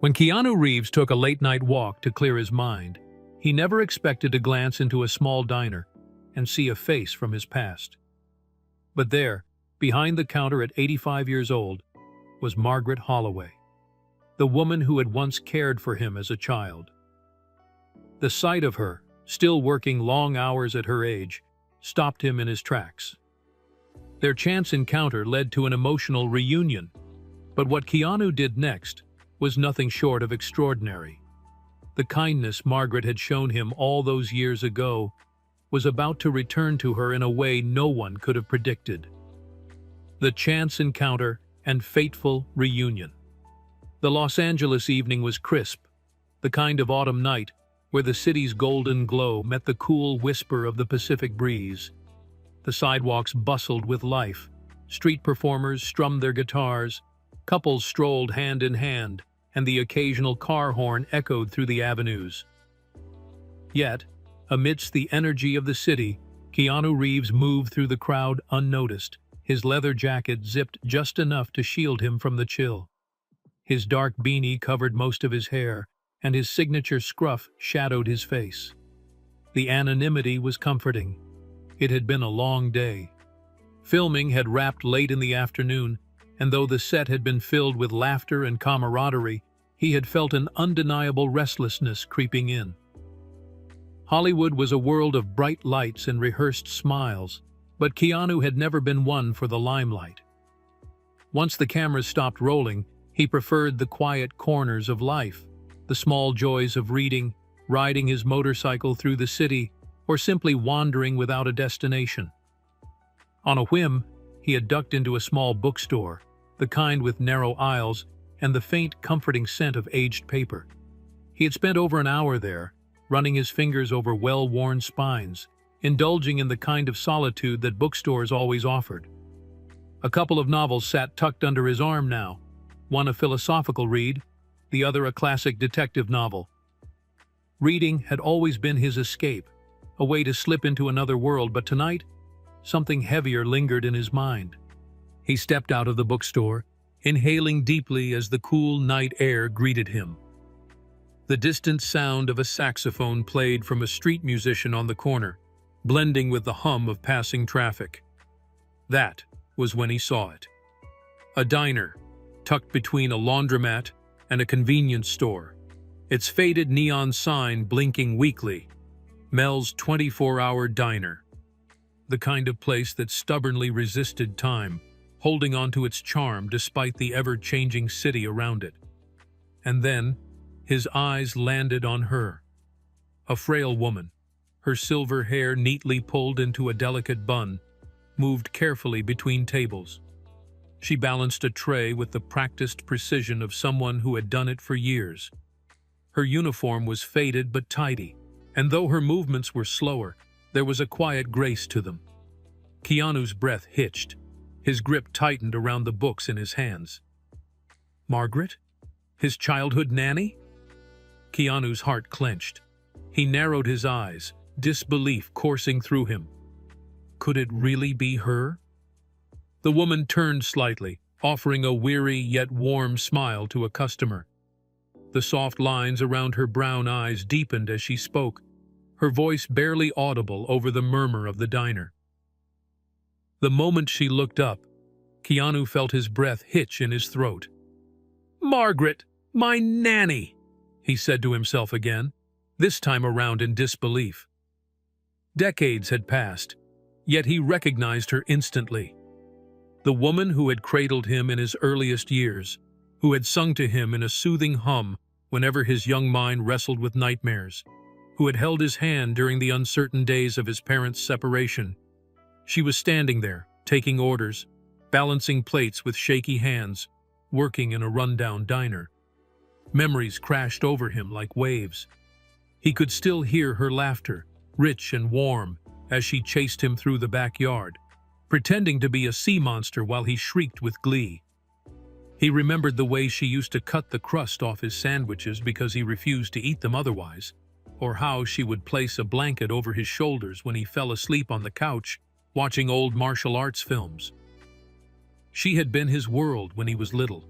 When Keanu Reeves took a late-night walk to clear his mind, he never expected to glance into a small diner and see a face from his past. But there, behind the counter at 85 years old, was Margaret Holloway, the woman who had once cared for him as a child. The sight of her, still working long hours at her age, stopped him in his tracks. Their chance encounter led to an emotional reunion, but what Keanu did next was nothing short of extraordinary. The kindness Margaret had shown him all those years ago was about to return to her in a way no one could have predicted. The chance encounter and fateful reunion. The Los Angeles evening was crisp, the kind of autumn night where the city's golden glow met the cool whisper of the Pacific breeze. The sidewalks bustled with life. Street performers strummed their guitars, couples strolled hand in hand, and the occasional car horn echoed through the avenues. Yet, amidst the energy of the city, Keanu Reeves moved through the crowd unnoticed, his leather jacket zipped just enough to shield him from the chill. His dark beanie covered most of his hair, and his signature scruff shadowed his face. The anonymity was comforting. It had been a long day. Filming had wrapped late in the afternoon, and though the set had been filled with laughter and camaraderie, he had felt an undeniable restlessness creeping in. Hollywood was a world of bright lights and rehearsed smiles, but Keanu had never been one for the limelight. Once the cameras stopped rolling, he preferred the quiet corners of life, the small joys of reading, riding his motorcycle through the city, or simply wandering without a destination. On a whim, he had ducked into a small bookstore, the kind with narrow aisles and the faint, comforting scent of aged paper. He had spent over an hour there, running his fingers over well-worn spines, indulging in the kind of solitude that bookstores always offered. A couple of novels sat tucked under his arm now, one a philosophical read, the other a classic detective novel. Reading had always been his escape, a way to slip into another world, but tonight, something heavier lingered in his mind. He stepped out of the bookstore, inhaling deeply as the cool night air greeted him. The distant sound of a saxophone played from a street musician on the corner, blending with the hum of passing traffic. That was when he saw it. A diner, tucked between a laundromat and a convenience store, its faded neon sign blinking weakly, Mel's 24-hour diner. The kind of place that stubbornly resisted time, holding on to its charm despite the ever-changing city around it. And then, his eyes landed on her. A frail woman, her silver hair neatly pulled into a delicate bun, moved carefully between tables. She balanced a tray with the practiced precision of someone who had done it for years. Her uniform was faded but tidy, and though her movements were slower, there was a quiet grace to them. Keanu's breath hitched. His grip tightened around the books in his hands. Margaret? His childhood nanny? Keanu's heart clenched. He narrowed his eyes, disbelief coursing through him. Could it really be her? The woman turned slightly, offering a weary yet warm smile to a customer. The soft lines around her brown eyes deepened as she spoke, her voice barely audible over the murmur of the diner. The moment she looked up, Keanu felt his breath hitch in his throat. "Margaret, my nanny!" he said to himself again, this time around in disbelief. Decades had passed, yet he recognized her instantly. The woman who had cradled him in his earliest years, who had sung to him in a soothing hum whenever his young mind wrestled with nightmares, who had held his hand during the uncertain days of his parents' separation. She was standing there, taking orders, balancing plates with shaky hands, working in a rundown diner. Memories crashed over him like waves. He could still hear her laughter, rich and warm, as she chased him through the backyard, pretending to be a sea monster while he shrieked with glee. He remembered the way she used to cut the crust off his sandwiches because he refused to eat them otherwise, or how she would place a blanket over his shoulders when he fell asleep on the couch, watching old martial arts films. She had been his world when he was little.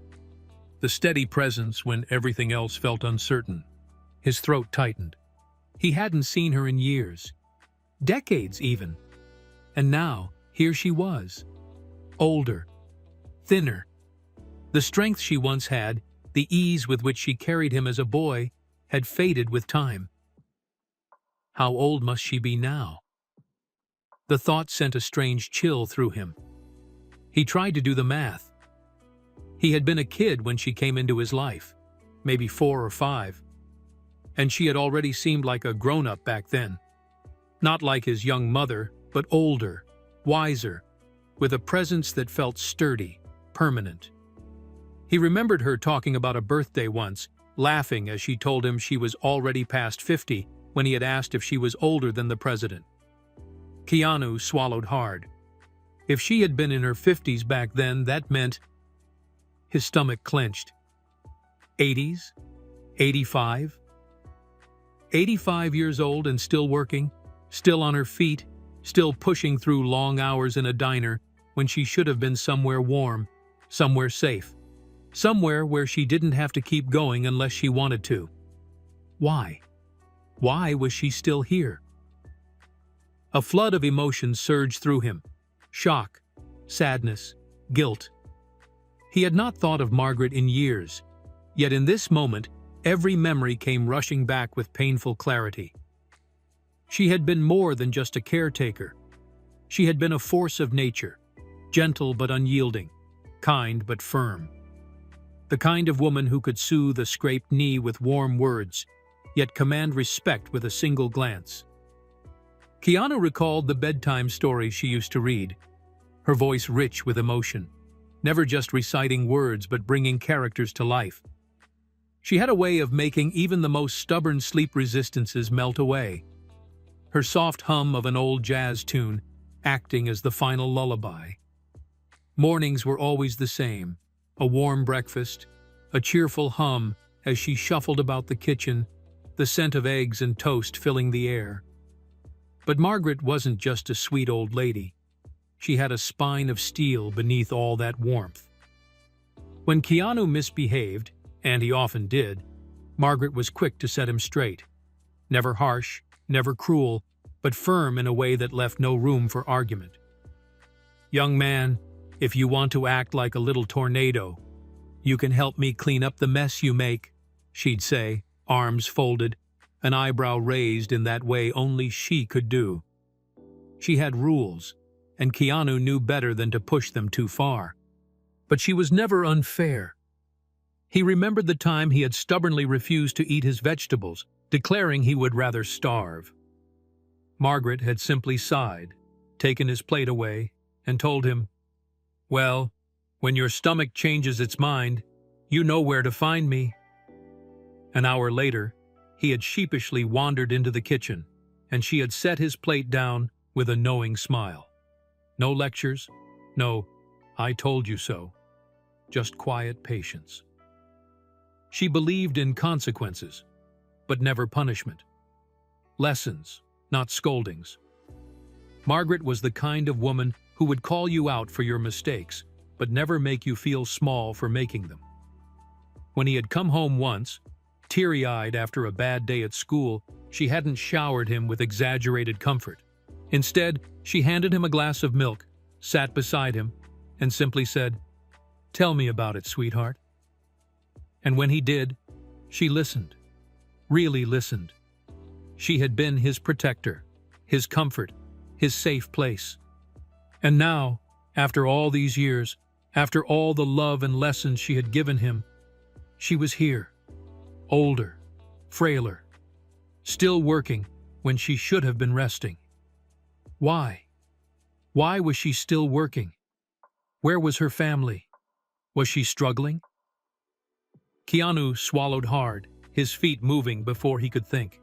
the steady presence when everything else felt uncertain. His throat tightened. He hadn't seen her in years, decades even. And now, here she was. Older, thinner. The strength she once had, the ease with which she carried him as a boy, had faded with time. How old must she be now? The thought sent a strange chill through him. He tried to do the math. He had been a kid when she came into his life, maybe 4 or 5, and she had already seemed like a grown-up back then. Not like his young mother, but older, wiser, with a presence that felt sturdy, permanent. He remembered her talking about a birthday once, laughing as she told him she was already past 50 when he had asked if she was older than the president. Keanu swallowed hard. If she had been in her 50s back then, that meant... His stomach clenched. 80s? 85? 85 years old and still working, still on her feet, still pushing through long hours in a diner when she should have been somewhere warm, somewhere safe, somewhere where she didn't have to keep going unless she wanted to. Why? Why was she still here? A flood of emotions surged through him. Shock, sadness, guilt. He had not thought of Margaret in years, yet in this moment, every memory came rushing back with painful clarity. She had been more than just a caretaker. She had been a force of nature, gentle but unyielding, kind but firm. The kind of woman who could soothe a scraped knee with warm words, yet command respect with a single glance. Keanu recalled the bedtime stories she used to read, her voice rich with emotion, never just reciting words but bringing characters to life. She had a way of making even the most stubborn sleep resistances melt away, her soft hum of an old jazz tune acting as the final lullaby. Mornings were always the same, a warm breakfast, a cheerful hum as she shuffled about the kitchen, the scent of eggs and toast filling the air. But Margaret wasn't just a sweet old lady. She had a spine of steel beneath all that warmth. When Keanu misbehaved, and he often did, Margaret was quick to set him straight. Never harsh, never cruel, but firm in a way that left no room for argument. "Young man, if you want to act like a little tornado, you can help me clean up the mess you make," she'd say, arms folded, an eyebrow raised in that way only she could do. She had rules, and Keanu knew better than to push them too far. But she was never unfair. He remembered the time he had stubbornly refused to eat his vegetables, declaring he would rather starve. Margaret had simply sighed, taken his plate away, and told him, "Well, when your stomach changes its mind, you know where to find me." An hour later, he had sheepishly wandered into the kitchen, and she had set his plate down with a knowing smile. No lectures, no "I told you so," just quiet patience. She believed in consequences, but never punishment. Lessons, not scoldings. Margaret was the kind of woman who would call you out for your mistakes, but never make you feel small for making them. When he had come home once, teary-eyed after a bad day at school, she hadn't showered him with exaggerated comfort. Instead, she handed him a glass of milk, sat beside him, and simply said, "Tell me about it, sweetheart." And when he did, she listened, really listened. She had been his protector, his comfort, his safe place. And now, after all these years, after all the love and lessons she had given him, she was here, older, frailer, still working when she should have been resting. Why? Why was she still working? Where was her family? Was she struggling? Keanu swallowed hard, his feet moving before he could think.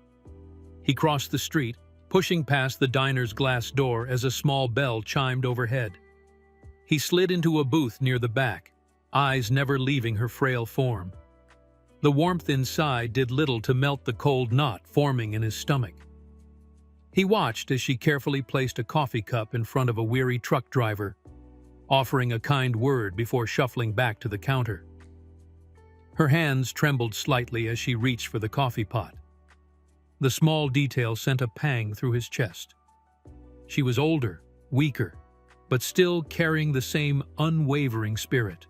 He crossed the street, pushing past the diner's glass door as a small bell chimed overhead. He slid into a booth near the back, eyes never leaving her frail form. The warmth inside did little to melt the cold knot forming in his stomach. He watched as she carefully placed a coffee cup in front of a weary truck driver, offering a kind word before shuffling back to the counter. Her hands trembled slightly as she reached for the coffee pot. The small detail sent a pang through his chest. She was older, weaker, but still carrying the same unwavering spirit.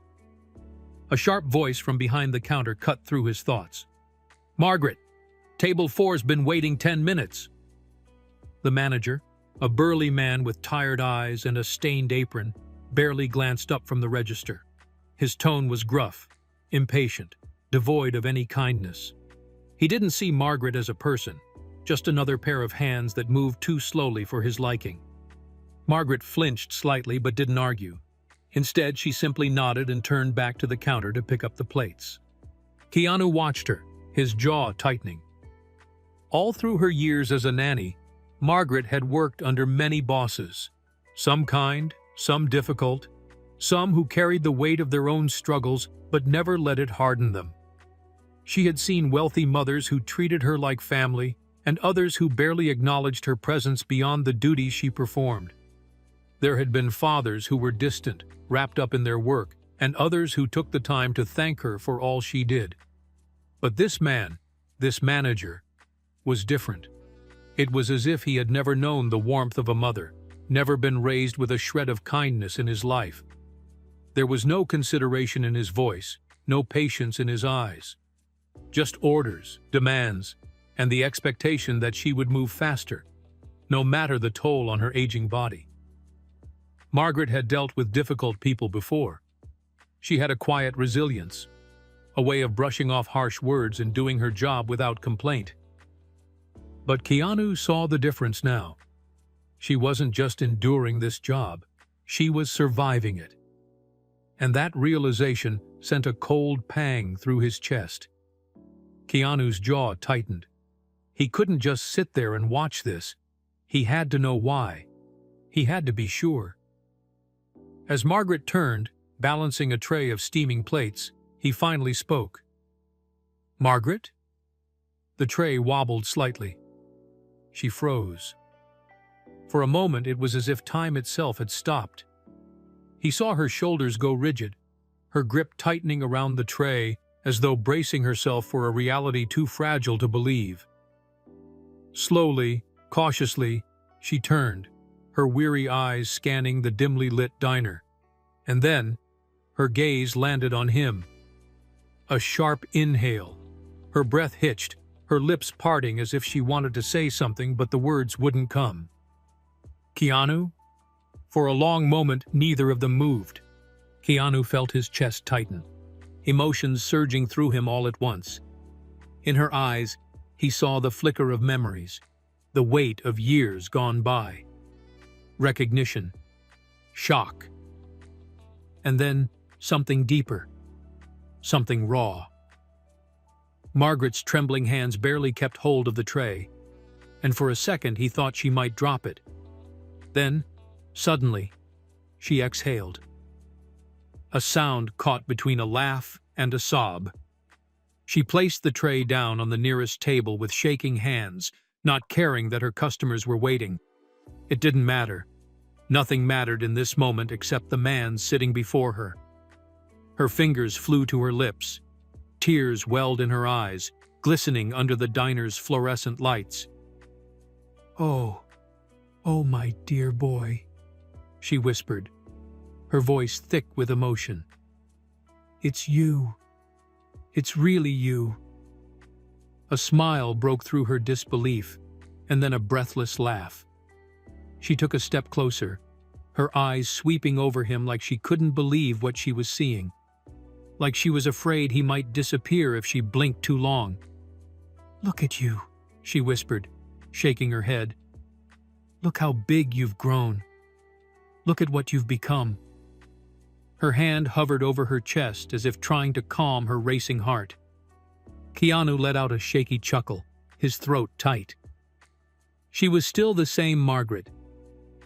A sharp voice from behind the counter cut through his thoughts. "Margaret, table 4's been waiting 10 minutes." The manager, a burly man with tired eyes and a stained apron, barely glanced up from the register. His tone was gruff, impatient, devoid of any kindness. He didn't see Margaret as a person, just another pair of hands that moved too slowly for his liking. Margaret flinched slightly but didn't argue. Instead, she simply nodded and turned back to the counter to pick up the plates. Keanu watched her, his jaw tightening. All through her years as a nanny, Margaret had worked under many bosses, some kind, some difficult, some who carried the weight of their own struggles but never let it harden them. She had seen wealthy mothers who treated her like family and others who barely acknowledged her presence beyond the duties she performed. There had been fathers who were distant, wrapped up in their work, and others who took the time to thank her for all she did. But this man, this manager, was different. It was as if he had never known the warmth of a mother, never been raised with a shred of kindness in his life. There was no consideration in his voice, no patience in his eyes. Just orders, demands, and the expectation that she would move faster, no matter the toll on her aging body. Margaret had dealt with difficult people before. She had a quiet resilience, a way of brushing off harsh words and doing her job without complaint. But Keanu saw the difference now. She wasn't just enduring this job, she was surviving it. And that realization sent a cold pang through his chest. Keanu's jaw tightened. He couldn't just sit there and watch this. He had to know why. He had to be sure. As Margaret turned, balancing a tray of steaming plates, he finally spoke. "Margaret?" The tray wobbled slightly. She froze. For a moment, it was as if time itself had stopped. He saw her shoulders go rigid, her grip tightening around the tray, as though bracing herself for a reality too fragile to believe. Slowly, cautiously, she turned, her weary eyes scanning the dimly lit diner. And then, her gaze landed on him. A sharp inhale. Her breath hitched, her lips parting as if she wanted to say something, but the words wouldn't come. "Keanu?" For a long moment, neither of them moved. Keanu felt his chest tighten, emotions surging through him all at once. In her eyes, he saw the flicker of memories, the weight of years gone by. Recognition. Shock. And then something deeper. Something raw. Margaret's trembling hands barely kept hold of the tray, and for a second he thought she might drop it. Then, suddenly, she exhaled. A sound caught between a laugh and a sob. She placed the tray down on the nearest table with shaking hands, not caring that her customers were waiting. It didn't matter. Nothing mattered in this moment except the man sitting before her. Her fingers flew to her lips. Tears welled in her eyes, glistening under the diner's fluorescent lights. "Oh, my dear boy," she whispered, her voice thick with emotion. "It's you. It's really you." A smile broke through her disbelief, and then a breathless laugh. She took a step closer, her eyes sweeping over him like she couldn't believe what she was seeing, like she was afraid he might disappear if she blinked too long. "Look at you," she whispered, shaking her head. "Look how big you've grown. Look at what you've become." Her hand hovered over her chest as if trying to calm her racing heart. Keanu let out a shaky chuckle, his throat tight. She was still the same Margaret,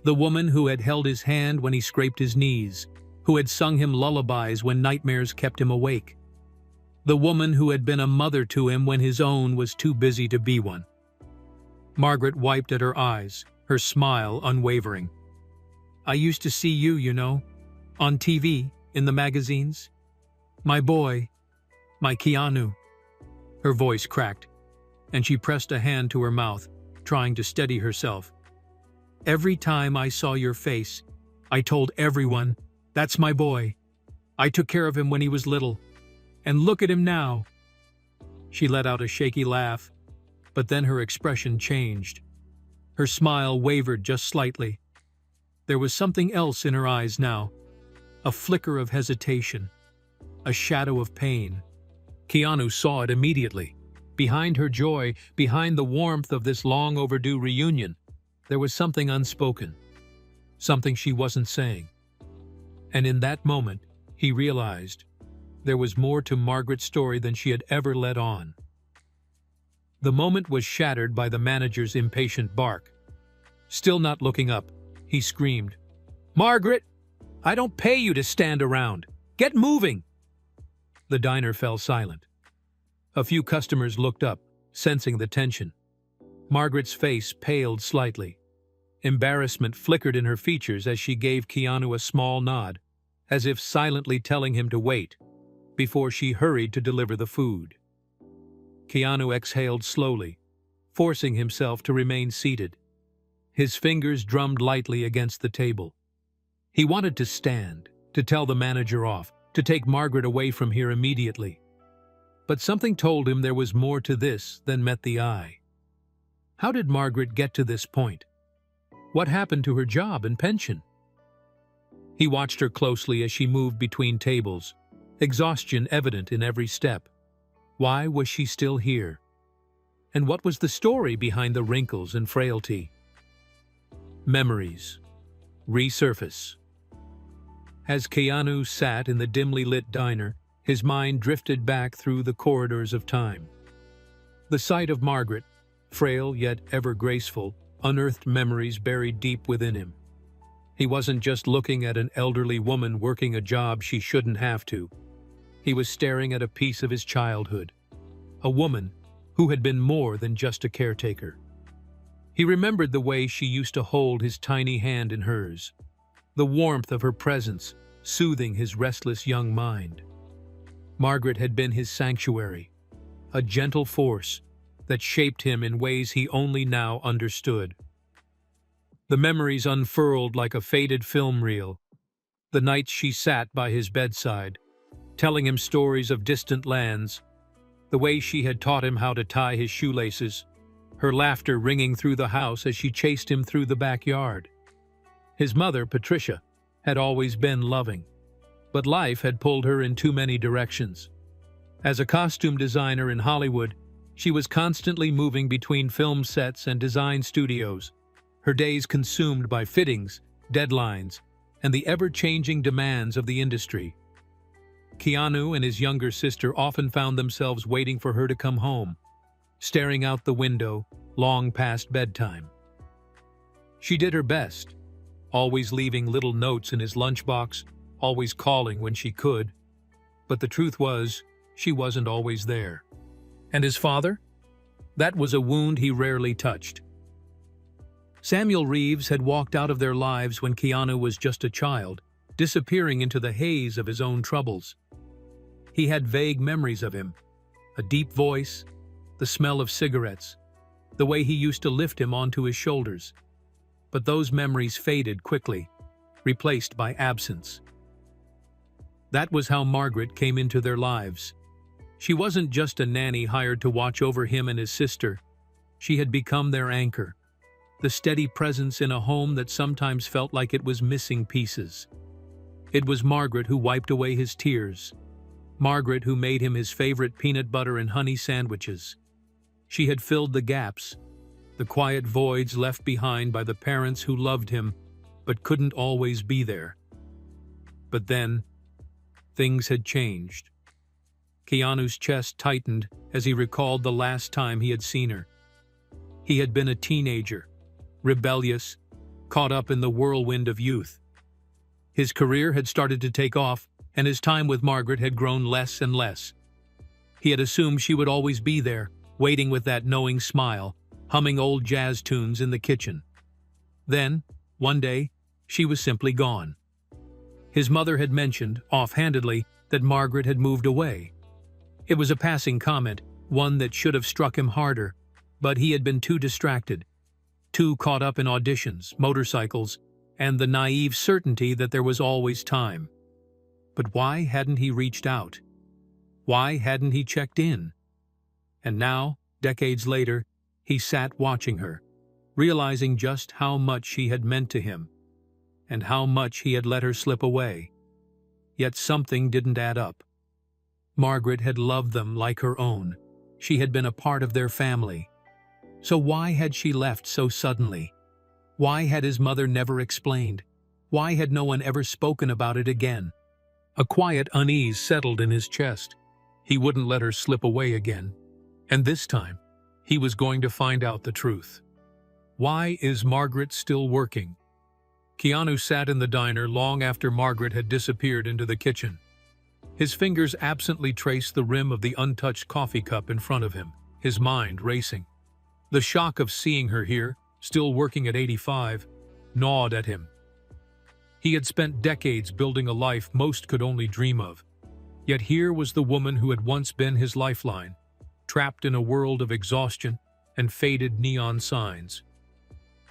the woman who had held his hand when he scraped his knees, who had sung him lullabies when nightmares kept him awake, the woman who had been a mother to him when his own was too busy to be one. Margaret wiped at her eyes, her smile unwavering. "I used to see you, on TV, in the magazines. My boy, My Keanu." Her voice cracked, and she pressed a hand to her mouth, trying to steady herself. "Every time I saw your face, I told everyone, that's my boy. I took care of him when he was little. And look at him now." She let out a shaky laugh, but then her expression changed. Her smile wavered just slightly. There was something else in her eyes now, a flicker of hesitation, a shadow of pain. Keanu saw it immediately. Behind her joy, behind the warmth of this long-overdue reunion, there was something unspoken, something she wasn't saying. And in that moment, he realized there was more to Margaret's story than she had ever let on. The moment was shattered by the manager's impatient bark. Still not looking up, he screamed, "Margaret! I don't pay you to stand around! Get moving!" The diner fell silent. A few customers looked up, sensing the tension. Margaret's face paled slightly. Embarrassment flickered in her features as she gave Keanu a small nod, as if silently telling him to wait, before she hurried to deliver the food. Keanu exhaled slowly, forcing himself to remain seated. His fingers drummed lightly against the table. He wanted to stand, to tell the manager off, to take Margaret away from here immediately. But something told him there was more to this than met the eye. How did Margaret get to this point? What happened to her job and pension? He watched her closely as she moved between tables, exhaustion evident in every step. Why was she still here? And what was the story behind the wrinkles and frailty? Memories resurface. As Keanu sat in the dimly lit diner, his mind drifted back through the corridors of time. The sight of Margaret, frail yet ever graceful, unearthed memories buried deep within him. He wasn't just looking at an elderly woman working a job she shouldn't have to. He was staring at a piece of his childhood, a woman who had been more than just a caretaker. He remembered the way she used to hold his tiny hand in hers, the warmth of her presence soothing his restless young mind. Margaret had been his sanctuary, a gentle force that shaped him in ways he only now understood. The memories unfurled like a faded film reel. The nights she sat by his bedside, telling him stories of distant lands, the way she had taught him how to tie his shoelaces, her laughter ringing through the house as she chased him through the backyard. His mother, Patricia, had always been loving, but life had pulled her in too many directions. As a costume designer in Hollywood, she was constantly moving between film sets and design studios, her days consumed by fittings, deadlines, and the ever-changing demands of the industry. Keanu and his younger sister often found themselves waiting for her to come home, staring out the window long past bedtime. She did her best, always leaving little notes in his lunchbox, always calling when she could. But the truth was, she wasn't always there. And his father? That was a wound he rarely touched. Samuel Reeves had walked out of their lives when Keanu was just a child, disappearing into the haze of his own troubles. He had vague memories of him, a deep voice, the smell of cigarettes, the way he used to lift him onto his shoulders. But those memories faded quickly, replaced by absence. That was how Margaret came into their lives. She wasn't just a nanny hired to watch over him and his sister. She had become their anchor, the steady presence in a home that sometimes felt like it was missing pieces. It was Margaret who wiped away his tears, Margaret who made him his favorite peanut butter and honey sandwiches. She had filled the gaps, the quiet voids left behind by the parents who loved him but couldn't always be there. But then, things had changed. Keanu's chest tightened as he recalled the last time he had seen her. He had been a teenager, rebellious, caught up in the whirlwind of youth. His career had started to take off, and his time with Margaret had grown less and less. He had assumed she would always be there, waiting with that knowing smile, humming old jazz tunes in the kitchen. Then, one day, she was simply gone. His mother had mentioned, offhandedly, that Margaret had moved away. It was a passing comment, one that should have struck him harder, but he had been too distracted, too caught up in auditions, motorcycles, and the naive certainty that there was always time. But why hadn't he reached out? Why hadn't he checked in? And now, decades later, he sat watching her, realizing just how much she had meant to him, and how much he had let her slip away. Yet something didn't add up. Margaret had loved them like her own. She had been a part of their family. So why had she left so suddenly? Why had his mother never explained? Why had no one ever spoken about it again? A quiet unease settled in his chest. He wouldn't let her slip away again. And this time, he was going to find out the truth. Why is Margaret still working? Keanu sat in the diner long after Margaret had disappeared into the kitchen. His fingers absently traced the rim of the untouched coffee cup in front of him, his mind racing. The shock of seeing her here, still working at 85, gnawed at him. He had spent decades building a life most could only dream of. Yet here was the woman who had once been his lifeline, trapped in a world of exhaustion and faded neon signs.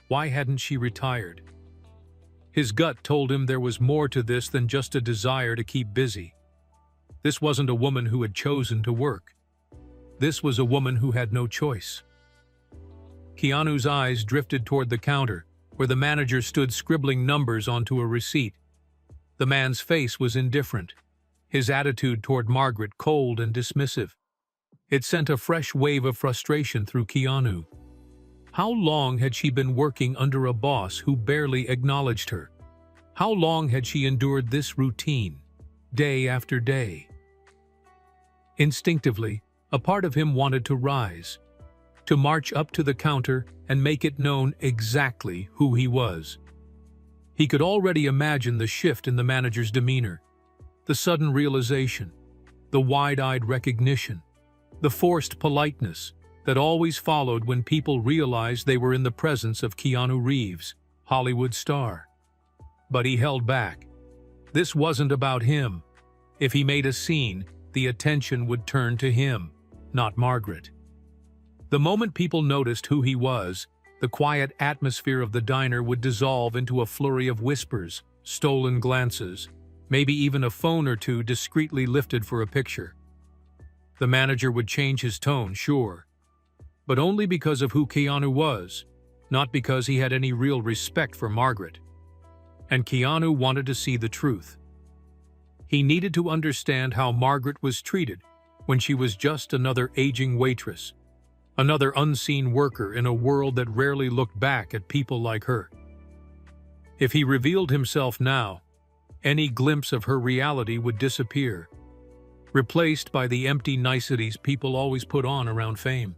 Why hadn't she retired? His gut told him there was more to this than just a desire to keep busy. This wasn't a woman who had chosen to work. This was a woman who had no choice. Keanu's eyes drifted toward the counter, where the manager stood scribbling numbers onto a receipt. The man's face was indifferent, his attitude toward Margaret cold and dismissive. It sent a fresh wave of frustration through Keanu. How long had she been working under a boss who barely acknowledged her? How long had she endured this routine, day after day? Instinctively, a part of him wanted to rise, to march up to the counter and make it known exactly who he was. He could already imagine the shift in the manager's demeanor, the sudden realization, the wide-eyed recognition, the forced politeness that always followed when people realized they were in the presence of Keanu Reeves, Hollywood star. But he held back. This wasn't about him. If he made a scene, the attention would turn to him, not Margaret. The moment people noticed who he was, the quiet atmosphere of the diner would dissolve into a flurry of whispers, stolen glances, maybe even a phone or two discreetly lifted for a picture. The manager would change his tone, sure, but only because of who Keanu was, not because he had any real respect for Margaret. And Keanu wanted to see the truth. He needed to understand how Margaret was treated when she was just another aging waitress, another unseen worker in a world that rarely looked back at people like her. If he revealed himself now, any glimpse of her reality would disappear, replaced by the empty niceties people always put on around fame.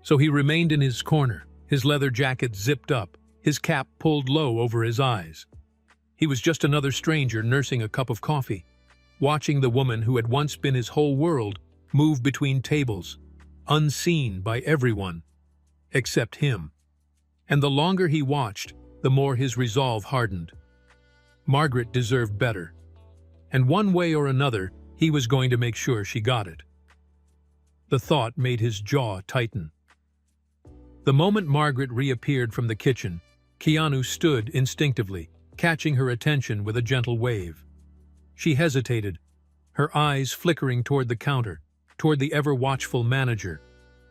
So he remained in his corner, his leather jacket zipped up, his cap pulled low over his eyes. He was just another stranger nursing a cup of coffee, watching the woman who had once been his whole world move between tables, unseen by everyone, except him. And the longer he watched, the more his resolve hardened. Margaret deserved better, and one way or another, he was going to make sure she got it. The thought made his jaw tighten. The moment Margaret reappeared from the kitchen, Keanu stood instinctively, catching her attention with a gentle wave. She hesitated, her eyes flickering toward the counter, toward the ever-watchful manager,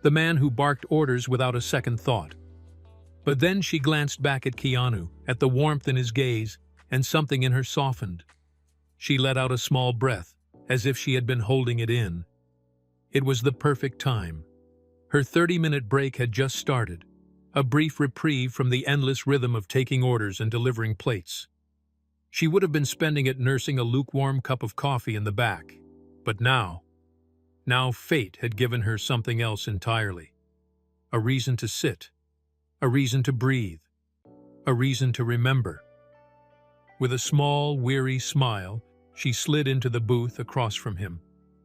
the man who barked orders without a second thought. But then she glanced back at Keanu, at the warmth in his gaze, and something in her softened. She let out a small breath, as if she had been holding it in. It was the perfect time. Her 30-minute break had just started, a brief reprieve from the endless rhythm of taking orders and delivering plates. She would have been spending it nursing a lukewarm cup of coffee in the back, but now fate had given her something else entirely. A reason to sit, a reason to breathe, a reason to remember. With a small, weary smile, she slid into the booth across from him,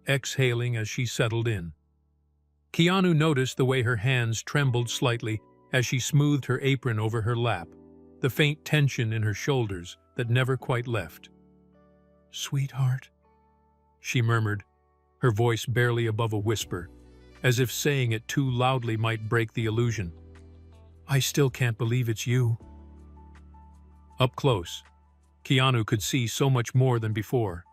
exhaling as she settled in. Keanu noticed the way her hands trembled slightly as she smoothed her apron over her lap, the faint tension in her shoulders that never quite left. "Sweetheart," she murmured, her voice barely above a whisper, as if saying it too loudly might break the illusion. "I still can't believe it's you." Up close, Keanu could see so much more than before.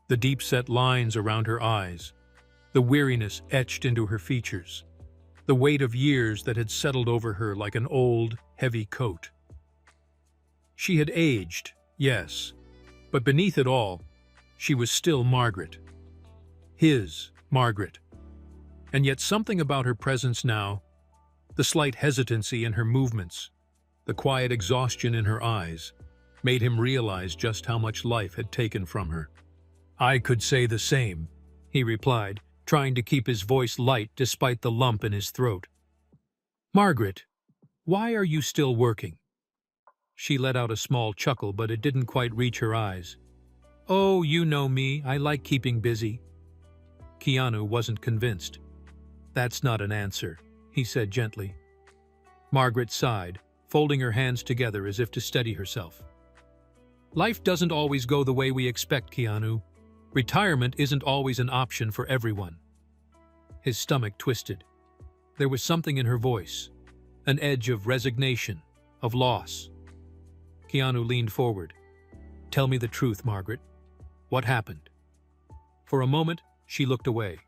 The deep-set lines around her eyes, the weariness etched into her features, the weight of years that had settled over her like an old, heavy coat. She had aged, yes, but beneath it all, she was still Margaret. His Margaret. And yet something about her presence now, the slight hesitancy in her movements, the quiet exhaustion in her eyes, made him realize just how much life had taken from her. "I could say the same," he replied, trying to keep his voice light despite the lump in his throat. "Margaret, why are you still working?" She let out a small chuckle, but it didn't quite reach her eyes. "Oh, you know me, I like keeping busy." Keanu wasn't convinced. "That's not an answer," he said gently. Margaret sighed, folding her hands together as if to steady herself. "Life doesn't always go the way we expect, Keanu. Retirement isn't always an option for everyone." His stomach twisted. There was something in her voice, an edge of resignation, of loss. Keanu leaned forward. "Tell me the truth, Margaret. What happened?" For a moment, she looked away,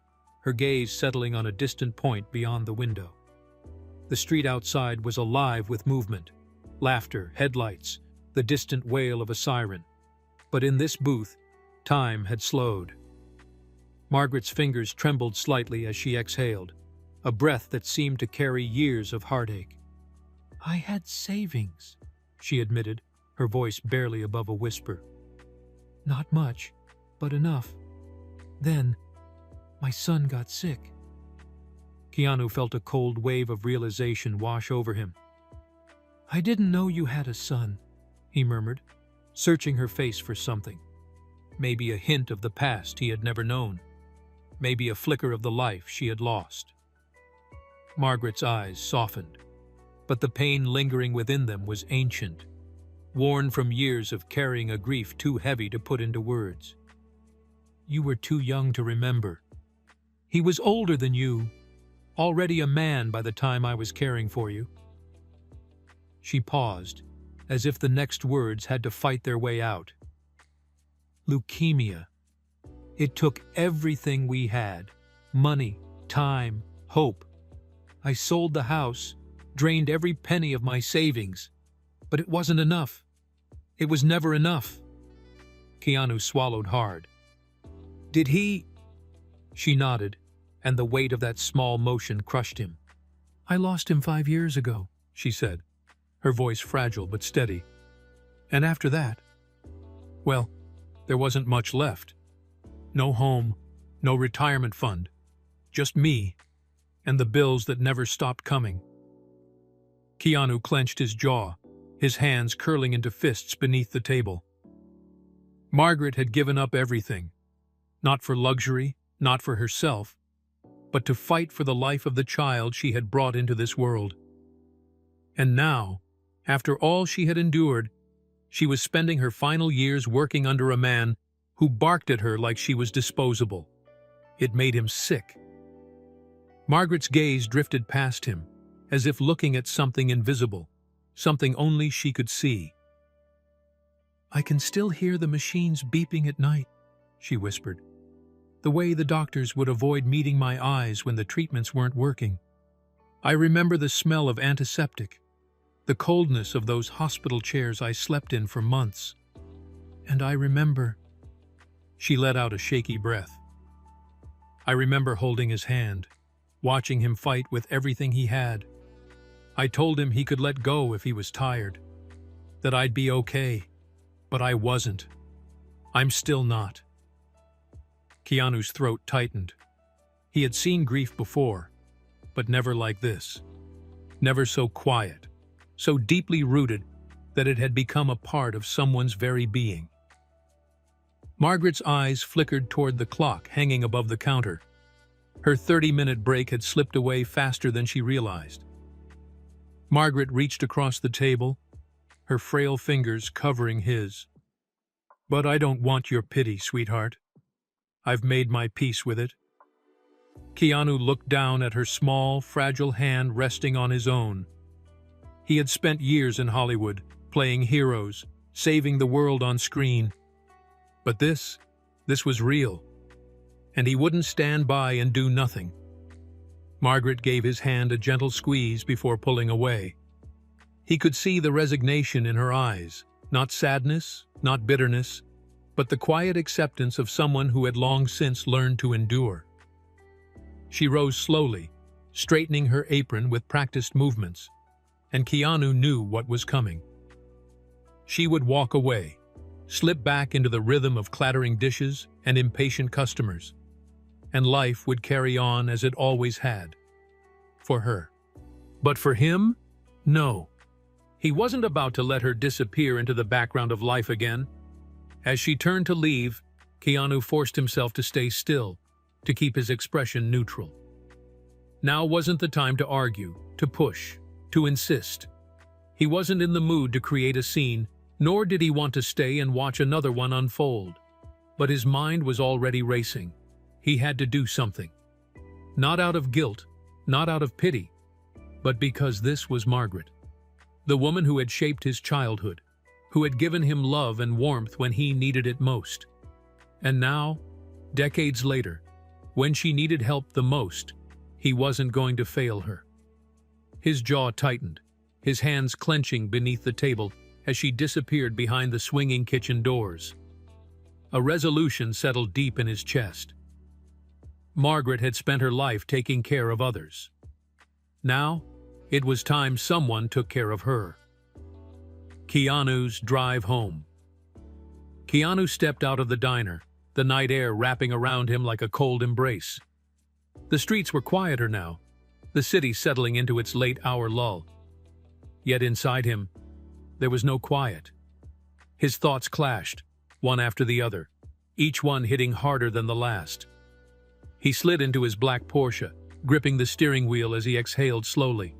her gaze settling on a distant point beyond the window. The street outside was alive with movement, laughter, headlights, the distant wail of a siren. But in this booth, time had slowed. Margaret's fingers trembled slightly as she exhaled, a breath that seemed to carry years of heartache. "I had savings," she admitted, her voice barely above a whisper. "Not much, but enough. Then, my son got sick." Keanu felt a cold wave of realization wash over him. "I didn't know you had a son," he murmured, searching her face for something. Maybe a hint of the past he had never known. Maybe a flicker of the life she had lost. Margaret's eyes softened, but the pain lingering within them was ancient, worn from years of carrying a grief too heavy to put into words. "You were too young to remember. He was older than you, already a man by the time I was caring for you." She paused, as if the next words had to fight their way out. "Leukemia. It took everything we had, money, time, hope. I sold the house, drained every penny of my savings, but it wasn't enough. It was never enough." Keanu swallowed hard. "Did he—" She nodded, and the weight of that small motion crushed him. "I lost him 5 years ago," she said, her voice fragile but steady. "And after that, well, there wasn't much left. No home, no retirement fund, just me, and the bills that never stopped coming." Keanu clenched his jaw, his hands curling into fists beneath the table. Margaret had given up everything, not for luxury, not for herself, but to fight for the life of the child she had brought into this world. And now, after all she had endured, she was spending her final years working under a man who barked at her like she was disposable. It made him sick. Margaret's gaze drifted past him, as if looking at something invisible, something only she could see. "I can still hear the machines beeping at night," she whispered. "The way the doctors would avoid meeting my eyes when the treatments weren't working. I remember the smell of antiseptic, the coldness of those hospital chairs I slept in for months. And I remember—" She let out a shaky breath. "I remember holding his hand, watching him fight with everything he had. I told him he could let go if he was tired, that I'd be okay, but I wasn't. I'm still not." Keanu's throat tightened. He had seen grief before, but never like this. Never so quiet, so deeply rooted that it had become a part of someone's very being. Margaret's eyes flickered toward the clock hanging above the counter. Her 30-minute break had slipped away faster than she realized. Margaret reached across the table, her frail fingers covering his. "But I don't want your pity, sweetheart. I've made my peace with it." Keanu looked down at her small, fragile hand resting on his own. He had spent years in Hollywood, playing heroes, saving the world on screen. But this was real. And he wouldn't stand by and do nothing. Margaret gave his hand a gentle squeeze before pulling away. He could see the resignation in her eyes, not sadness, not bitterness, but the quiet acceptance of someone who had long since learned to endure. She rose slowly, straightening her apron with practiced movements, and Keanu knew what was coming. She would walk away, slip back into the rhythm of clattering dishes and impatient customers, and life would carry on as it always had. For her. But for him, no. He wasn't about to let her disappear into the background of life again. As she turned to leave, Keanu forced himself to stay still, to keep his expression neutral. Now wasn't the time to argue, to push, to insist. He wasn't in the mood to create a scene, nor did he want to stay and watch another one unfold. But his mind was already racing. He had to do something. Not out of guilt, not out of pity, but because this was Margaret. The woman who had shaped his childhood, who had given him love and warmth when he needed it most. And now, decades later, when she needed help the most, he wasn't going to fail her. His jaw tightened, his hands clenching beneath the table as she disappeared behind the swinging kitchen doors. A resolution settled deep in his chest. Margaret had spent her life taking care of others. Now, it was time someone took care of her. Keanu's drive home. Keanu stepped out of the diner, the night air wrapping around him like a cold embrace. The streets were quieter now, the city settling into its late-hour lull. Yet inside him, there was no quiet. His thoughts clashed, one after the other, each one hitting harder than the last. He slid into his black Porsche, gripping the steering wheel as he exhaled slowly.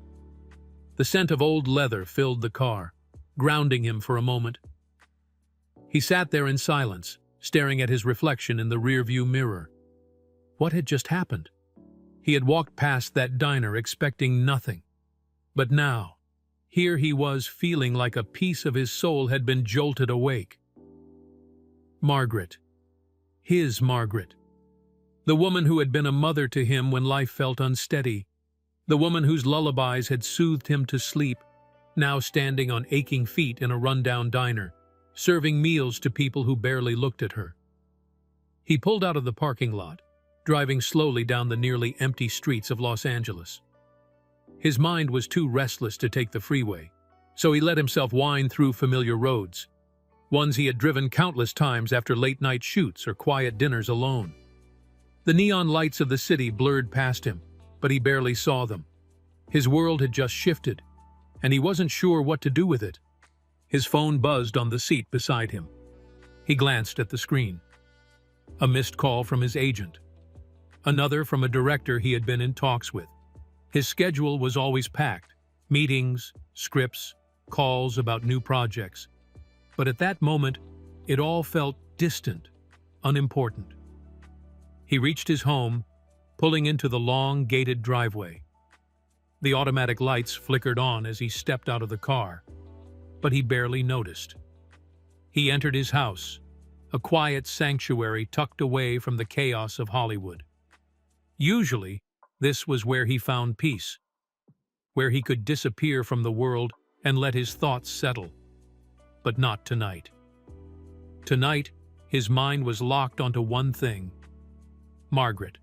The scent of old leather filled the car, grounding him for a moment. He sat there in silence, staring at his reflection in the rearview mirror. What had just happened? He had walked past that diner expecting nothing. But now, here he was feeling like a piece of his soul had been jolted awake. Margaret. His Margaret. The woman who had been a mother to him when life felt unsteady. The woman whose lullabies had soothed him to sleep, now standing on aching feet in a rundown diner, serving meals to people who barely looked at her. He pulled out of the parking lot, driving slowly down the nearly empty streets of Los Angeles. His mind was too restless to take the freeway, so he let himself wind through familiar roads, ones he had driven countless times after late-night shoots or quiet dinners alone. The neon lights of the city blurred past him, but he barely saw them. His world had just shifted, and he wasn't sure what to do with it. His phone buzzed on the seat beside him. He glanced at the screen. A missed call from his agent. Another from a director he had been in talks with. His schedule was always packed. Meetings, scripts, calls about new projects. But at that moment, it all felt distant, unimportant. He reached his home, pulling into the long, gated driveway. The automatic lights flickered on as he stepped out of the car, but he barely noticed. He entered his house, a quiet sanctuary tucked away from the chaos of Hollywood. Usually, this was where he found peace, where he could disappear from the world and let his thoughts settle. But not tonight. Tonight, his mind was locked onto one thing: Margaret.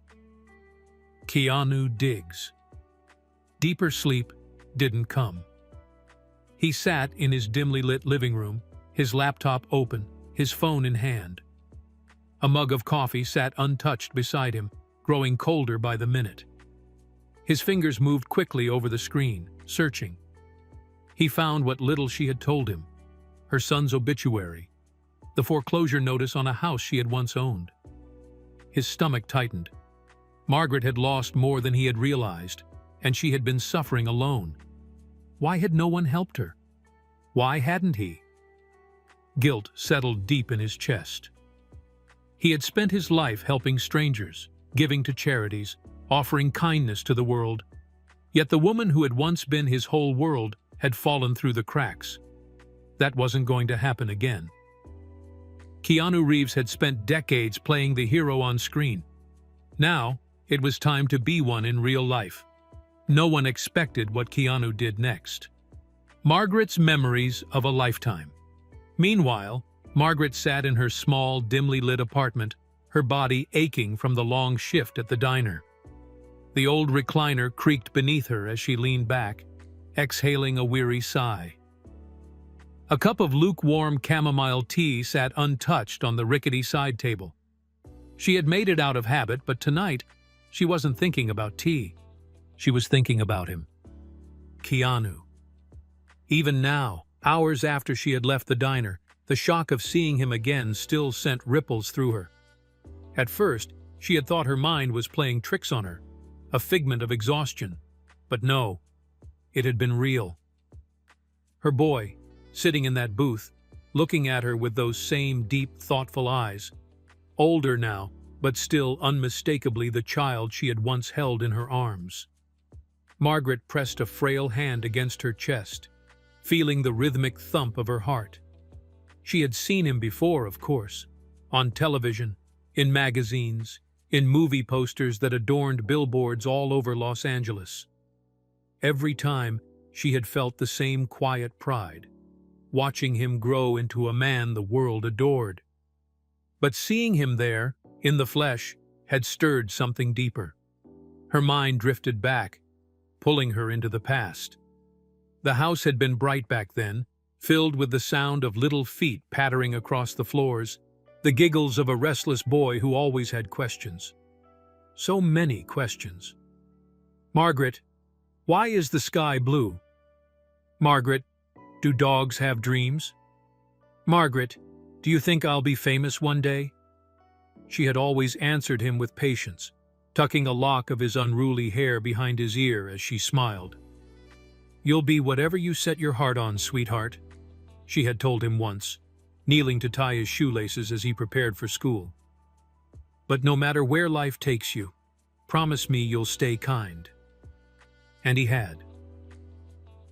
Keanu Diggs. Deeper sleep didn't come. He sat in his dimly lit living room, his laptop open, his phone in hand. A mug of coffee sat untouched beside him, growing colder by the minute. His fingers moved quickly over the screen, searching. He found what little she had told him: her son's obituary, the foreclosure notice on a house she had once owned. His stomach tightened. Margaret had lost more than he had realized, and she had been suffering alone. Why had no one helped her? Why hadn't he? Guilt settled deep in his chest. He had spent his life helping strangers, giving to charities, offering kindness to the world. Yet the woman who had once been his whole world had fallen through the cracks. That wasn't going to happen again. Keanu Reeves had spent decades playing the hero on screen. Now, it was time to be one in real life. No one expected what Keanu did next. Margaret's memories of a lifetime. Meanwhile, Margaret sat in her small, dimly lit apartment, her body aching from the long shift at the diner. The old recliner creaked beneath her as she leaned back, exhaling a weary sigh. A cup of lukewarm chamomile tea sat untouched on the rickety side table. She had made it out of habit, but tonight, she wasn't thinking about tea. She was thinking about him. Keanu. Even now, hours after she had left the diner, the shock of seeing him again still sent ripples through her. At first, she had thought her mind was playing tricks on her, a figment of exhaustion. But no, it had been real. Her boy, sitting in that booth, looking at her with those same deep, thoughtful eyes. Older now, but still unmistakably the child she had once held in her arms. Margaret pressed a frail hand against her chest, feeling the rhythmic thump of her heart. She had seen him before, of course, on television, in magazines, in movie posters that adorned billboards all over Los Angeles. Every time, she had felt the same quiet pride, watching him grow into a man the world adored. But seeing him there, in the flesh, had stirred something deeper. Her mind drifted back, pulling her into the past. The house had been bright back then, filled with the sound of little feet pattering across the floors, the giggles of a restless boy who always had questions. So many questions. Margaret, why is the sky blue? Margaret, do dogs have dreams? Margaret, do you think I'll be famous one day? She had always answered him with patience, tucking a lock of his unruly hair behind his ear as she smiled. You'll be whatever you set your heart on, sweetheart, she had told him once, kneeling to tie his shoelaces as he prepared for school. But no matter where life takes you, promise me you'll stay kind. And he had.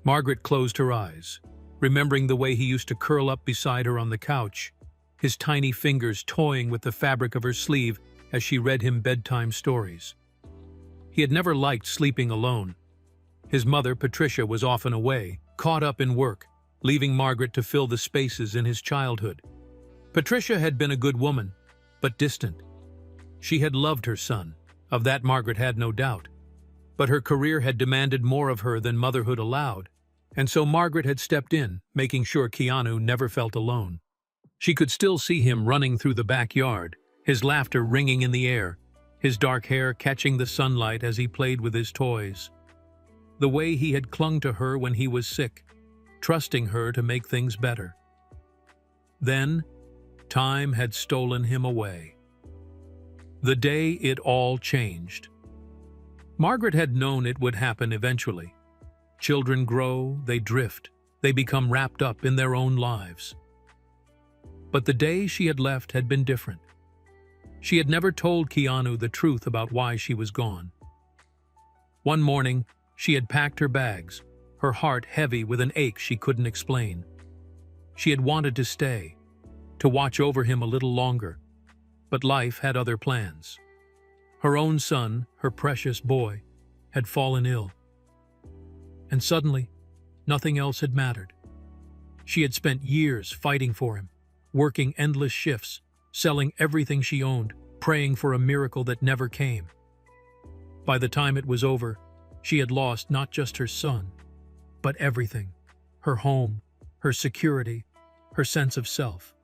Margaret closed her eyes, remembering the way he used to curl up beside her on the couch, his tiny fingers toying with the fabric of her sleeve as she read him bedtime stories. He had never liked sleeping alone. His mother, Patricia, was often away, caught up in work, leaving Margaret to fill the spaces in his childhood. Patricia had been a good woman, but distant. She had loved her son, of that Margaret had no doubt. But her career had demanded more of her than motherhood allowed, and so Margaret had stepped in, making sure Keanu never felt alone. She could still see him running through the backyard, his laughter ringing in the air, his dark hair catching the sunlight as he played with his toys. The way he had clung to her when he was sick, trusting her to make things better. Then, time had stolen him away. The day it all changed. Margaret had known it would happen eventually. Children grow, they drift, they become wrapped up in their own lives. But the day she had left had been different. She had never told Keanu the truth about why she was gone. One morning, she had packed her bags, her heart heavy with an ache she couldn't explain. She had wanted to stay, to watch over him a little longer, but life had other plans. Her own son, her precious boy, had fallen ill. And suddenly, nothing else had mattered. She had spent years fighting for him, working endless shifts, selling everything she owned, praying for a miracle that never came. By the time it was over, she had lost not just her son, but everything: her home, her security, her sense of self.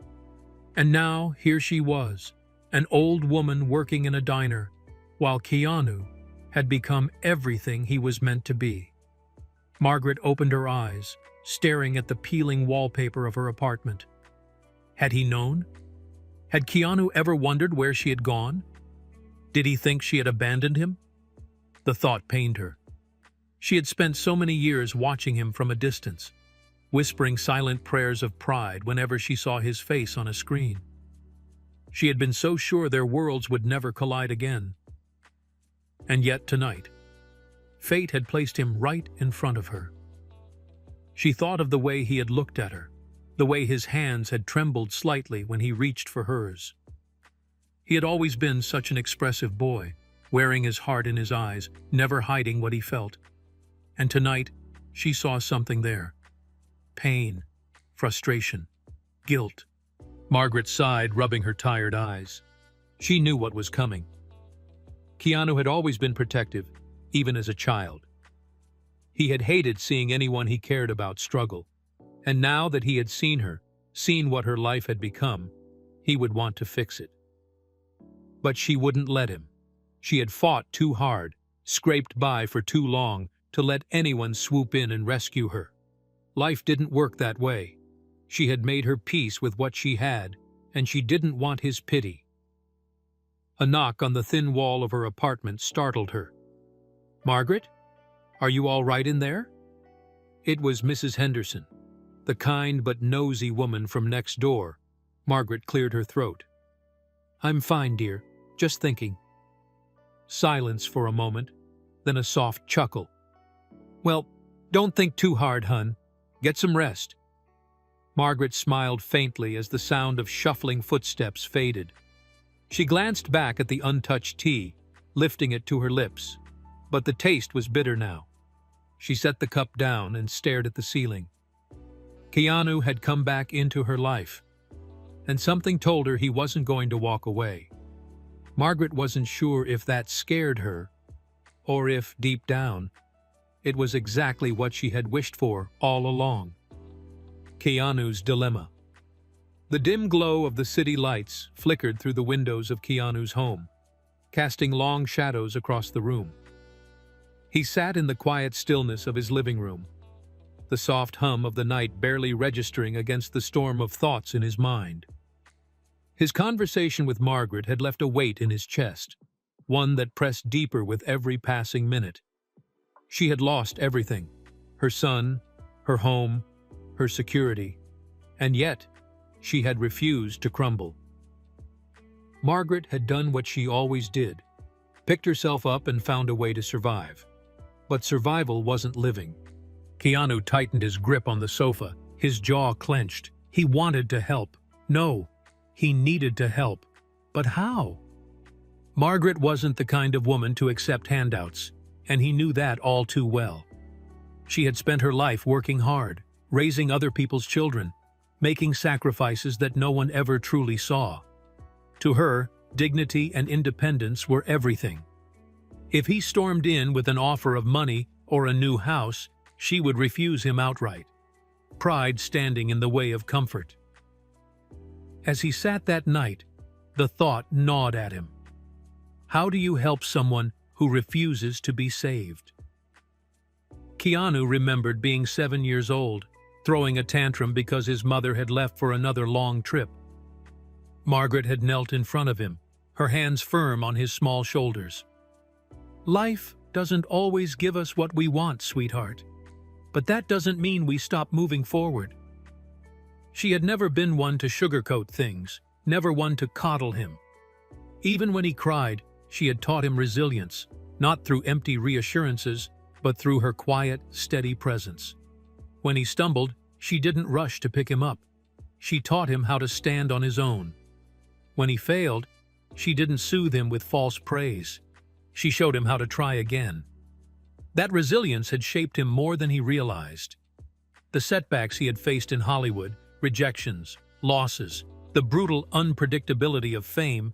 And now here she was, an old woman working in a diner, while Keanu had become everything he was meant to be. Margaret opened her eyes, staring at the peeling wallpaper of her apartment. Had he known? Had Keanu ever wondered where she had gone? Did he think she had abandoned him? The thought pained her. She had spent so many years watching him from a distance, whispering silent prayers of pride whenever she saw his face on a screen. She had been so sure their worlds would never collide again. And yet tonight, fate had placed him right in front of her. She thought of the way he had looked at her, the way his hands had trembled slightly when he reached for hers. He had always been such an expressive boy, wearing his heart in his eyes, never hiding what he felt. And tonight, she saw something there. Pain, frustration, guilt. Margaret sighed, rubbing her tired eyes. She knew what was coming. Keanu had always been protective, even as a child. He had hated seeing anyone he cared about struggle, and now that he had seen her, seen what her life had become, he would want to fix it. But she wouldn't let him. She had fought too hard, scraped by for too long, to let anyone swoop in and rescue her. Life didn't work that way. She had made her peace with what she had, and she didn't want his pity. A knock on the thin wall of her apartment startled her. "Margaret? Are you all right in there?" It was Mrs. Henderson, the kind but nosy woman from next door. Margaret cleared her throat. "I'm fine, dear. Just thinking." Silence for a moment, then a soft chuckle. "Well, don't think too hard, hun. Get some rest." Margaret smiled faintly as the sound of shuffling footsteps faded. She glanced back at the untouched tea, lifting it to her lips, but the taste was bitter now. She set the cup down and stared at the ceiling. Keanu had come back into her life, and something told her he wasn't going to walk away. Margaret wasn't sure if that scared her, or if, deep down, it was exactly what she had wished for all along. Keanu's dilemma. The dim glow of the city lights flickered through the windows of Keanu's home, casting long shadows across the room. He sat in the quiet stillness of his living room, the soft hum of the night barely registering against the storm of thoughts in his mind. His conversation with Margaret had left a weight in his chest, one that pressed deeper with every passing minute. She had lost everything: her son, her home, her security, and yet she had refused to crumble. Margaret had done what she always did, picked herself up and found a way to survive. But survival wasn't living. Keanu tightened his grip on the sofa, his jaw clenched. He wanted to help. No, he needed to help. But how? Margaret wasn't the kind of woman to accept handouts, and he knew that all too well. She had spent her life working hard, raising other people's children, making sacrifices that no one ever truly saw. To her, dignity and independence were everything. If he stormed in with an offer of money or a new house, she would refuse him outright, pride standing in the way of comfort. As he sat that night, the thought gnawed at him. How do you help someone who refuses to be saved? Keanu remembered being 7 years old, throwing a tantrum because his mother had left for another long trip. Margaret had knelt in front of him, her hands firm on his small shoulders. "Life doesn't always give us what we want, sweetheart, but that doesn't mean we stop moving forward." She had never been one to sugarcoat things, never one to coddle him. Even when he cried, she had taught him resilience, not through empty reassurances, but through her quiet, steady presence. When he stumbled, she didn't rush to pick him up. She taught him how to stand on his own. When he failed, she didn't soothe him with false praise. She showed him how to try again. That resilience had shaped him more than he realized. The setbacks he had faced in Hollywood, rejections, losses, the brutal unpredictability of fame,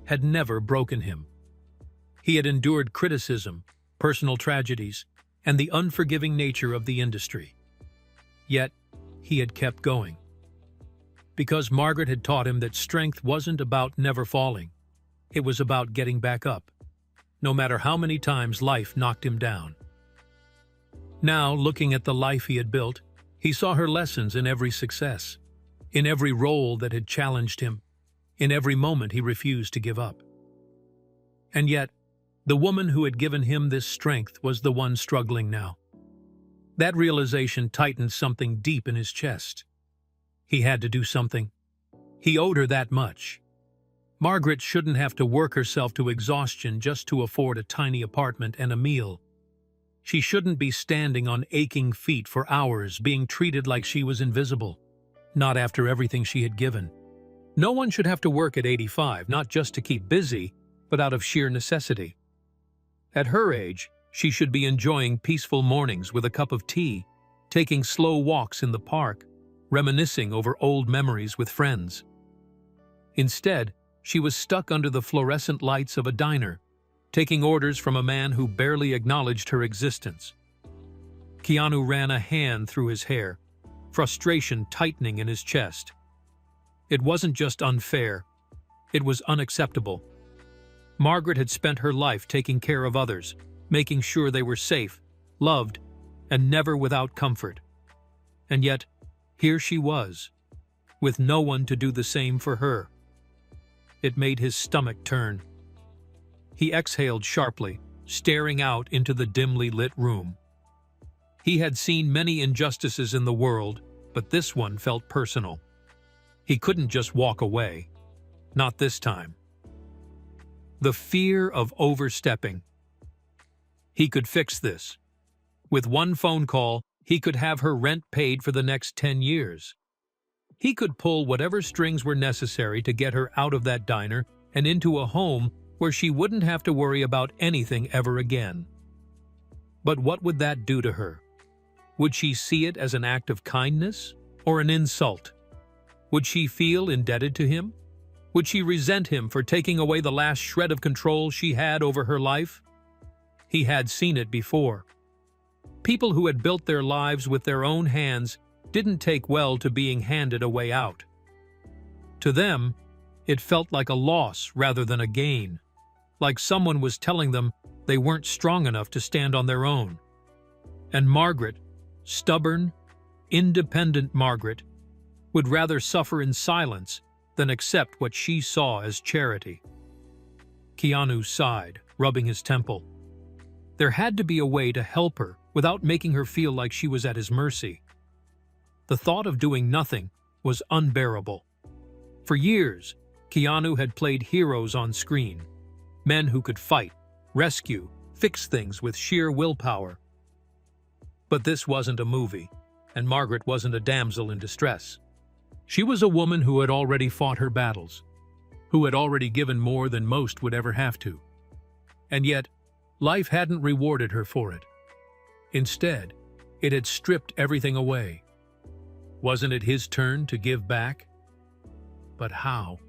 had never broken him. He had endured criticism, personal tragedies, and the unforgiving nature of the industry. Yet, he had kept going. Because Margaret had taught him that strength wasn't about never falling. It was about getting back up, no matter how many times life knocked him down. Now, looking at the life he had built, he saw her lessons in every success, in every role that had challenged him, in every moment he refused to give up. And yet, the woman who had given him this strength was the one struggling now. That realization tightened something deep in his chest. He had to do something. He owed her that much. Margaret shouldn't have to work herself to exhaustion just to afford a tiny apartment and a meal. She shouldn't be standing on aching feet for hours, being treated like she was invisible. Not after everything she had given. No one should have to work at 85, not just to keep busy, but out of sheer necessity. At her age, she should be enjoying peaceful mornings with a cup of tea, taking slow walks in the park, reminiscing over old memories with friends. Instead, she was stuck under the fluorescent lights of a diner, taking orders from a man who barely acknowledged her existence. Keanu ran a hand through his hair, frustration tightening in his chest. It wasn't just unfair, it was unacceptable. Margaret had spent her life taking care of others, making sure they were safe, loved, and never without comfort. And yet, here she was, with no one to do the same for her. It made his stomach turn. He exhaled sharply, staring out into the dimly lit room. He had seen many injustices in the world, but this one felt personal. He couldn't just walk away. Not this time. The fear of overstepping. He could fix this. With one phone call, he could have her rent paid for the next 10 years. He could pull whatever strings were necessary to get her out of that diner and into a home where she wouldn't have to worry about anything ever again. But what would that do to her? Would she see it as an act of kindness or an insult? Would she feel indebted to him? Would she resent him for taking away the last shred of control she had over her life? He had seen it before. People who had built their lives with their own hands didn't take well to being handed a way out. To them, it felt like a loss rather than a gain, like someone was telling them they weren't strong enough to stand on their own. And Margaret, stubborn, independent Margaret, would rather suffer in silence than accept what she saw as charity. Keanu sighed, rubbing his temple. There had to be a way to help her without making her feel like she was at his mercy. The thought of doing nothing was unbearable. For years, Keanu had played heroes on screen, men who could fight, rescue, fix things with sheer willpower. But this wasn't a movie, and Margaret wasn't a damsel in distress. She was a woman who had already fought her battles, who had already given more than most would ever have to. And yet, life hadn't rewarded her for it. Instead, it had stripped everything away. Wasn't it his turn to give back? But how?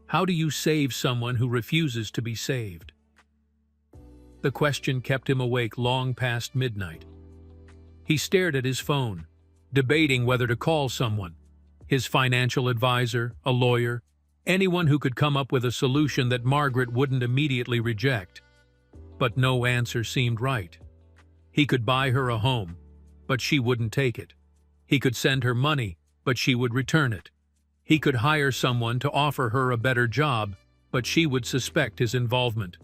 How do you save someone who refuses to be saved? The question kept him awake long past midnight. He stared at his phone, debating whether to call someone, his financial advisor, a lawyer, anyone who could come up with a solution that Margaret wouldn't immediately reject. But no answer seemed right. He could buy her a home, but she wouldn't take it. He could send her money, but she would return it. He could hire someone to offer her a better job, but she would suspect his involvement.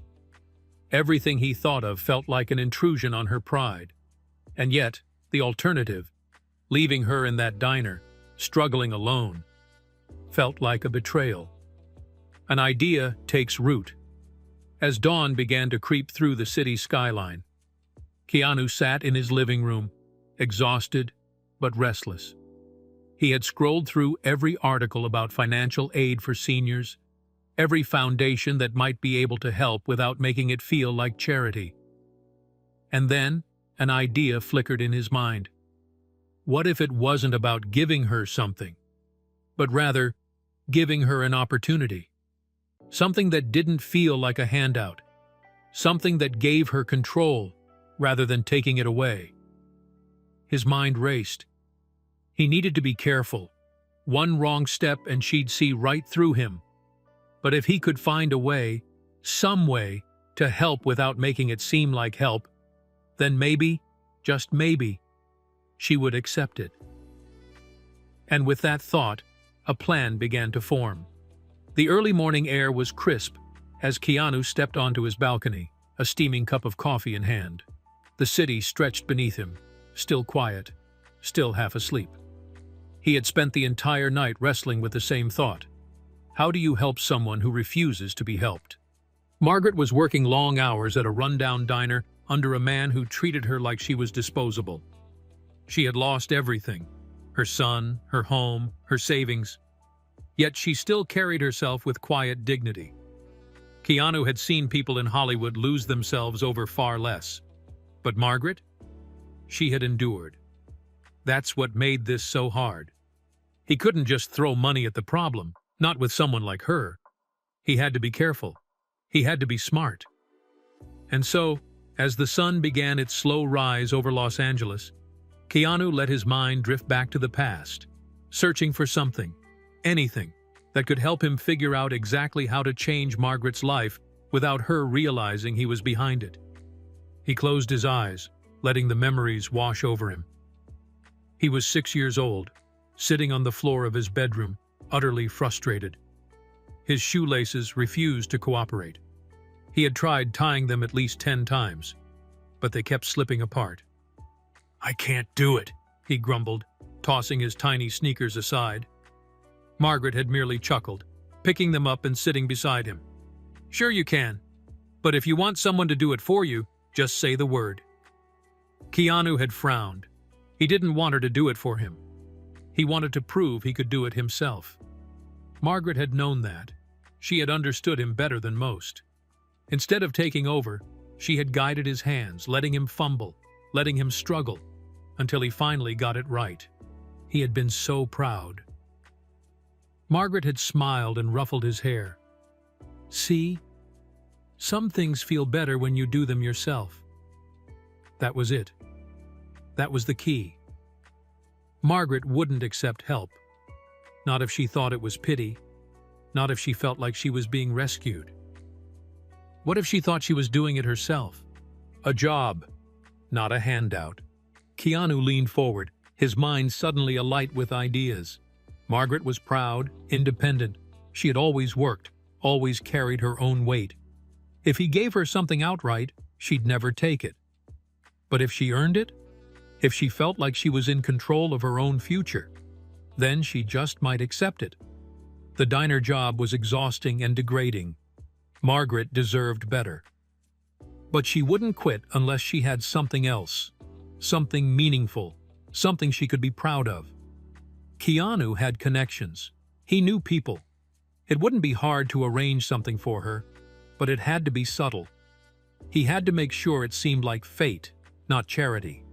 Everything he thought of felt like an intrusion on her pride. And yet, the alternative, leaving her in that diner, struggling alone, felt like a betrayal. An idea takes root. As dawn began to creep through the city skyline, Keanu sat in his living room, exhausted but restless. He had scrolled through every article about financial aid for seniors, every foundation that might be able to help without making it feel like charity. And then, an idea flickered in his mind. What if it wasn't about giving her something, but rather giving her an opportunity? Something that didn't feel like a handout. Something that gave her control rather than taking it away. His mind raced. He needed to be careful. One wrong step and she'd see right through him. But if he could find a way, some way, to help without making it seem like help, then maybe, just maybe, she would accept it. And with that thought, a plan began to form. The early morning air was crisp as Keanu stepped onto his balcony, a steaming cup of coffee in hand. The city stretched beneath him, still quiet, still half asleep. He had spent the entire night wrestling with the same thought. How do you help someone who refuses to be helped? Margaret was working long hours at a rundown diner under a man who treated her like she was disposable. She had lost everything: her son, her home, her savings. Yet she still carried herself with quiet dignity. Keanu had seen people in Hollywood lose themselves over far less. But Margaret? She had endured. That's what made this so hard. He couldn't just throw money at the problem, not with someone like her. He had to be careful. He had to be smart. And so, as the sun began its slow rise over Los Angeles, Keanu let his mind drift back to the past, searching for something, anything, that could help him figure out exactly how to change Margaret's life without her realizing he was behind it. He closed his eyes, letting the memories wash over him. He was 6 years old, sitting on the floor of his bedroom, utterly frustrated. His shoelaces refused to cooperate. He had tried tying them at least 10 times, but they kept slipping apart. "I can't do it," he grumbled, tossing his tiny sneakers aside. Margaret had merely chuckled, picking them up and sitting beside him. "Sure you can, but if you want someone to do it for you, just say the word." Keanu had frowned. He didn't want her to do it for him. He wanted to prove he could do it himself. Margaret had known that. She had understood him better than most. Instead of taking over, she had guided his hands, letting him fumble, letting him struggle, until he finally got it right. He had been so proud. Margaret had smiled and ruffled his hair. "See? Some things feel better when you do them yourself." That was it. That was the key. Margaret wouldn't accept help. Not if she thought it was pity. Not if she felt like she was being rescued. What if she thought she was doing it herself? A job, not a handout. Keanu leaned forward, his mind suddenly alight with ideas. Margaret was proud, independent. She had always worked, always carried her own weight. If he gave her something outright, she'd never take it. But if she earned it, if she felt like she was in control of her own future, then she just might accept it. The diner job was exhausting and degrading. Margaret deserved better. But she wouldn't quit unless she had something else, something meaningful, something she could be proud of. Keanu had connections. He knew people. It wouldn't be hard to arrange something for her, but it had to be subtle. He had to make sure it seemed like fate, not charity.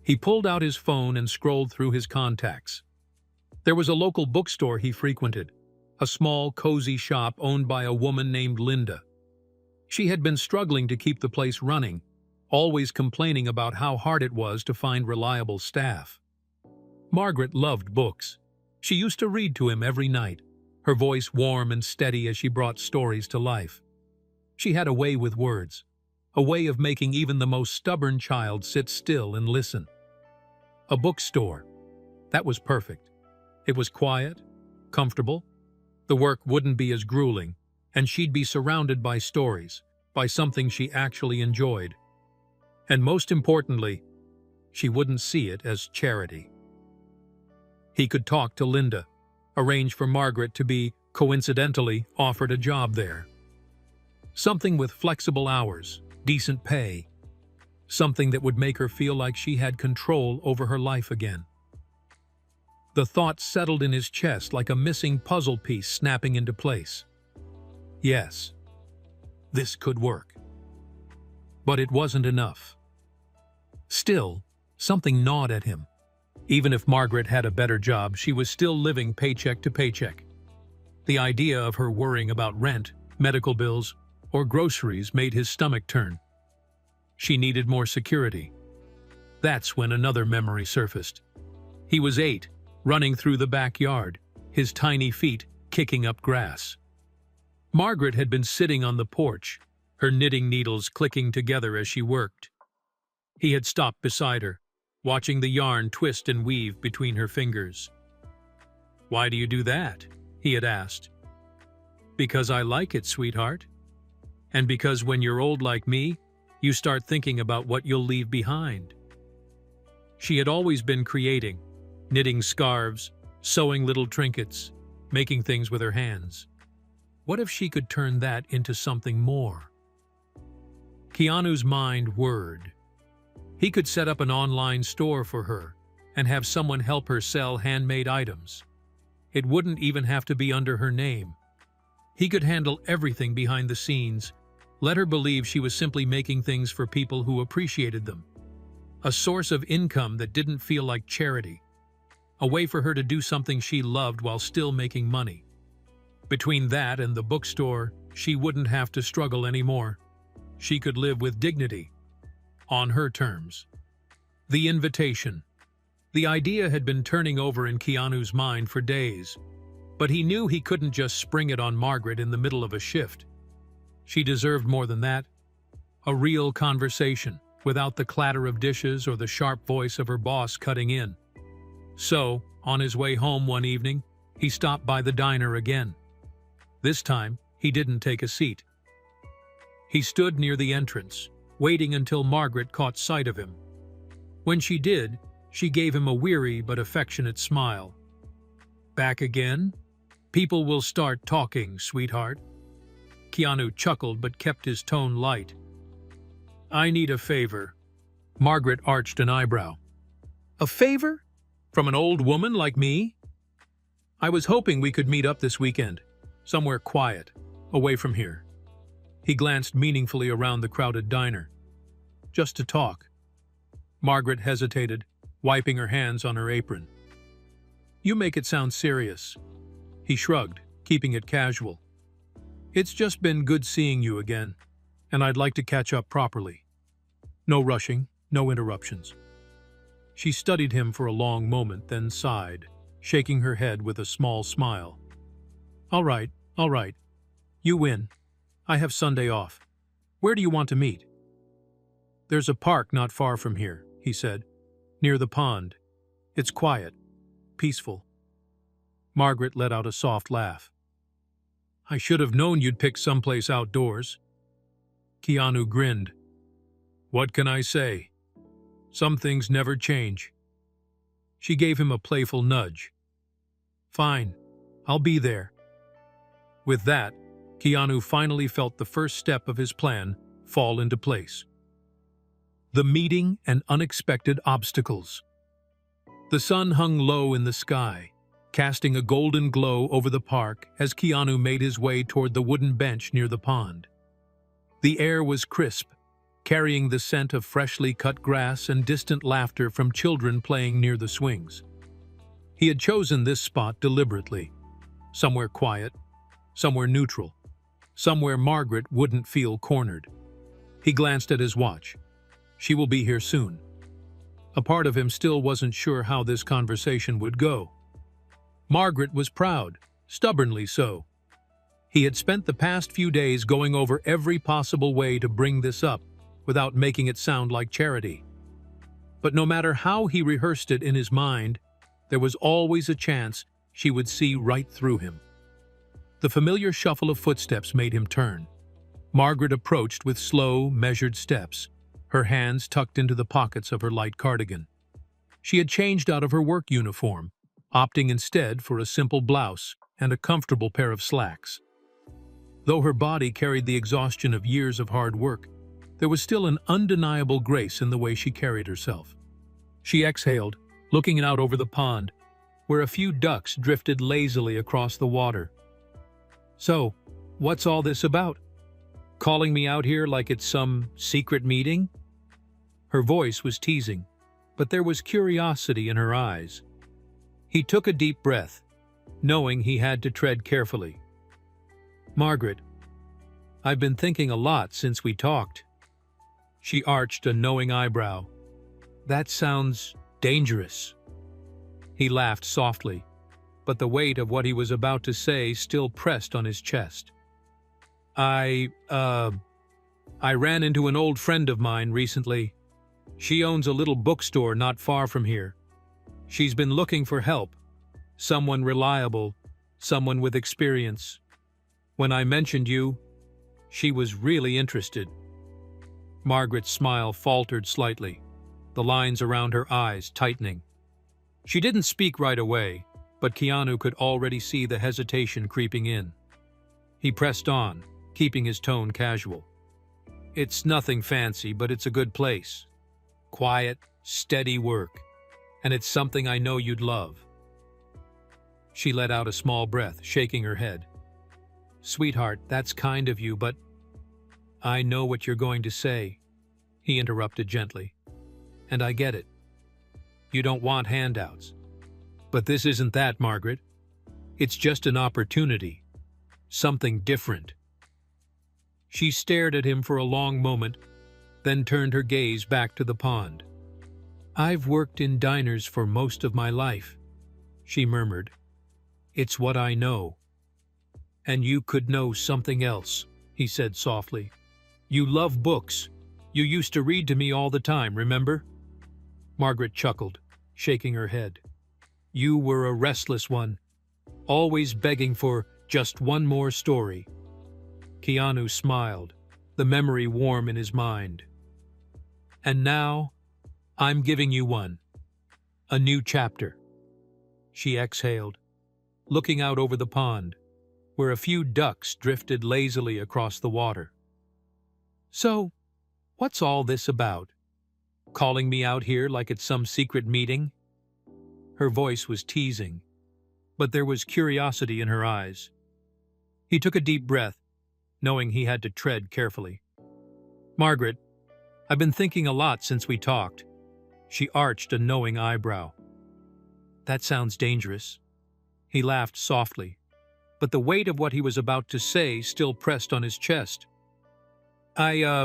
He pulled out his phone and scrolled through his contacts. There was a local bookstore he frequented, a small, cozy shop owned by a woman named Linda. She had been struggling to keep the place running, always complaining about how hard it was to find reliable staff. Margaret loved books. She used to read to him every night, her voice warm and steady as she brought stories to life. She had a way with words, a way of making even the most stubborn child sit still and listen. A bookstore. That was perfect. It was quiet, comfortable. The work wouldn't be as grueling, and she'd be surrounded by stories, by something she actually enjoyed. And most importantly, she wouldn't see it as charity. He could talk to Linda, arrange for Margaret to be, coincidentally, offered a job there. Something with flexible hours, decent pay. Something that would make her feel like she had control over her life again. The thought settled in his chest like a missing puzzle piece snapping into place. Yes, this could work. But it wasn't enough. Still, something gnawed at him. Even if Margaret had a better job, she was still living paycheck to paycheck. The idea of her worrying about rent, medical bills, or groceries made his stomach turn. She needed more security. That's when another memory surfaced. He was 8, running through the backyard, his tiny feet kicking up grass. Margaret had been sitting on the porch, her knitting needles clicking together as she worked. He had stopped beside her, watching the yarn twist and weave between her fingers. "Why do you do that?" he had asked. "Because I like it, sweetheart. And because when you're old like me, you start thinking about what you'll leave behind." She had always been creating, knitting scarves, sewing little trinkets. making things with her hands. What if she could turn that into something more? Keanu's mind whirred. He could set up an online store for her and have someone help her sell handmade items. It wouldn't even have to be under her name. He could handle everything behind the scenes, let her believe she was simply making things for people who appreciated them. A source of income that didn't feel like charity. A way for her to do something she loved while still making money. Between that and the bookstore, she wouldn't have to struggle anymore. She could live with dignity. On her terms. The invitation. The idea had been turning over in Keanu's mind for days, but he knew he couldn't just spring it on Margaret in the middle of a shift. She deserved more than that. A real conversation, without the clatter of dishes or the sharp voice of her boss cutting in. So, on his way home one evening, he stopped by the diner again. This time, he didn't take a seat. He stood near the entrance, waiting until Margaret caught sight of him. When she did, she gave him a weary but affectionate smile. "Back again? People will start talking, sweetheart." Keanu chuckled but kept his tone light. "I need a favor." Margaret arched an eyebrow. "A favor? From an old woman like me?" "I was hoping we could meet up this weekend, somewhere quiet, away from here." He glanced meaningfully around the crowded diner. "Just to talk." Margaret hesitated, wiping her hands on her apron. "You make it sound serious." He shrugged, keeping it casual. "It's just been good seeing you again, and I'd like to catch up properly. No rushing, no interruptions." She studied him for a long moment, then sighed, shaking her head with a small smile. All right. You win. I have Sunday off. Where do you want to meet?" "There's a park not far from here," he said, "near the pond. It's quiet, peaceful." Margaret let out a soft laugh. "I should have known you'd pick someplace outdoors." Keanu grinned. "What can I say? Some things never change." She gave him a playful nudge. "Fine, I'll be there." With that, Keanu finally felt the first step of his plan fall into place. The meeting and unexpected obstacles. The sun hung low in the sky, casting a golden glow over the park as Keanu made his way toward the wooden bench near the pond. The air was crisp, carrying the scent of freshly cut grass and distant laughter from children playing near the swings. He had chosen this spot deliberately. Somewhere quiet, somewhere neutral, somewhere Margaret wouldn't feel cornered. He glanced at his watch. She will be here soon. A part of him still wasn't sure how this conversation would go. Margaret was proud, stubbornly so. He had spent the past few days going over every possible way to bring this up without making it sound like charity. But no matter how he rehearsed it in his mind, there was always a chance she would see right through him. The familiar shuffle of footsteps made him turn. Margaret approached with slow, measured steps, her hands tucked into the pockets of her light cardigan. She had changed out of her work uniform, opting instead for a simple blouse and a comfortable pair of slacks. Though her body carried the exhaustion of years of hard work, there was still an undeniable grace in the way she carried herself. She exhaled, looking out over the pond, where a few ducks drifted lazily across the water. "So, what's all this about? Calling me out here like it's some secret meeting?" Her voice was teasing, but there was curiosity in her eyes. He took a deep breath, knowing he had to tread carefully. "Margaret, I've been thinking a lot since we talked." She arched a knowing eyebrow. "That sounds dangerous." He laughed softly, but the weight of what he was about to say still pressed on his chest. I ran into an old friend of mine recently. She owns a little bookstore not far from here. She's been looking for help, someone reliable, someone with experience. When I mentioned you, she was really interested." Margaret's smile faltered slightly, the lines around her eyes tightening. She didn't speak right away, but Keanu could already see the hesitation creeping in. He pressed on, keeping his tone casual. "It's nothing fancy, but it's a good place. Quiet, steady work. And it's something I know you'd love." She let out a small breath, shaking her head. "Sweetheart, that's kind of you, but—" "I know what you're going to say," he interrupted gently. "And I get it. You don't want handouts. But this isn't that, Margaret. It's just an opportunity. Something different." She stared at him for a long moment, then turned her gaze back to the pond. "I've worked in diners for most of my life," she murmured. "It's what I know." "And you could know something else," he said softly. "You love books. You used to read to me all the time, remember?" Margaret chuckled, shaking her head. "You were a restless one, always begging for just one more story." Keanu smiled, the memory warm in his mind. "And now, I'm giving you one. A new chapter." She exhaled, looking out over the pond, where a few ducks drifted lazily across the water. "So, what's all this about? Calling me out here like it's some secret meeting?" Her voice was teasing, but there was curiosity in her eyes. He took a deep breath, knowing he had to tread carefully. "Margaret, I've been thinking a lot since we talked." She arched a knowing eyebrow. "That sounds dangerous." He laughed softly, but the weight of what he was about to say still pressed on his chest. I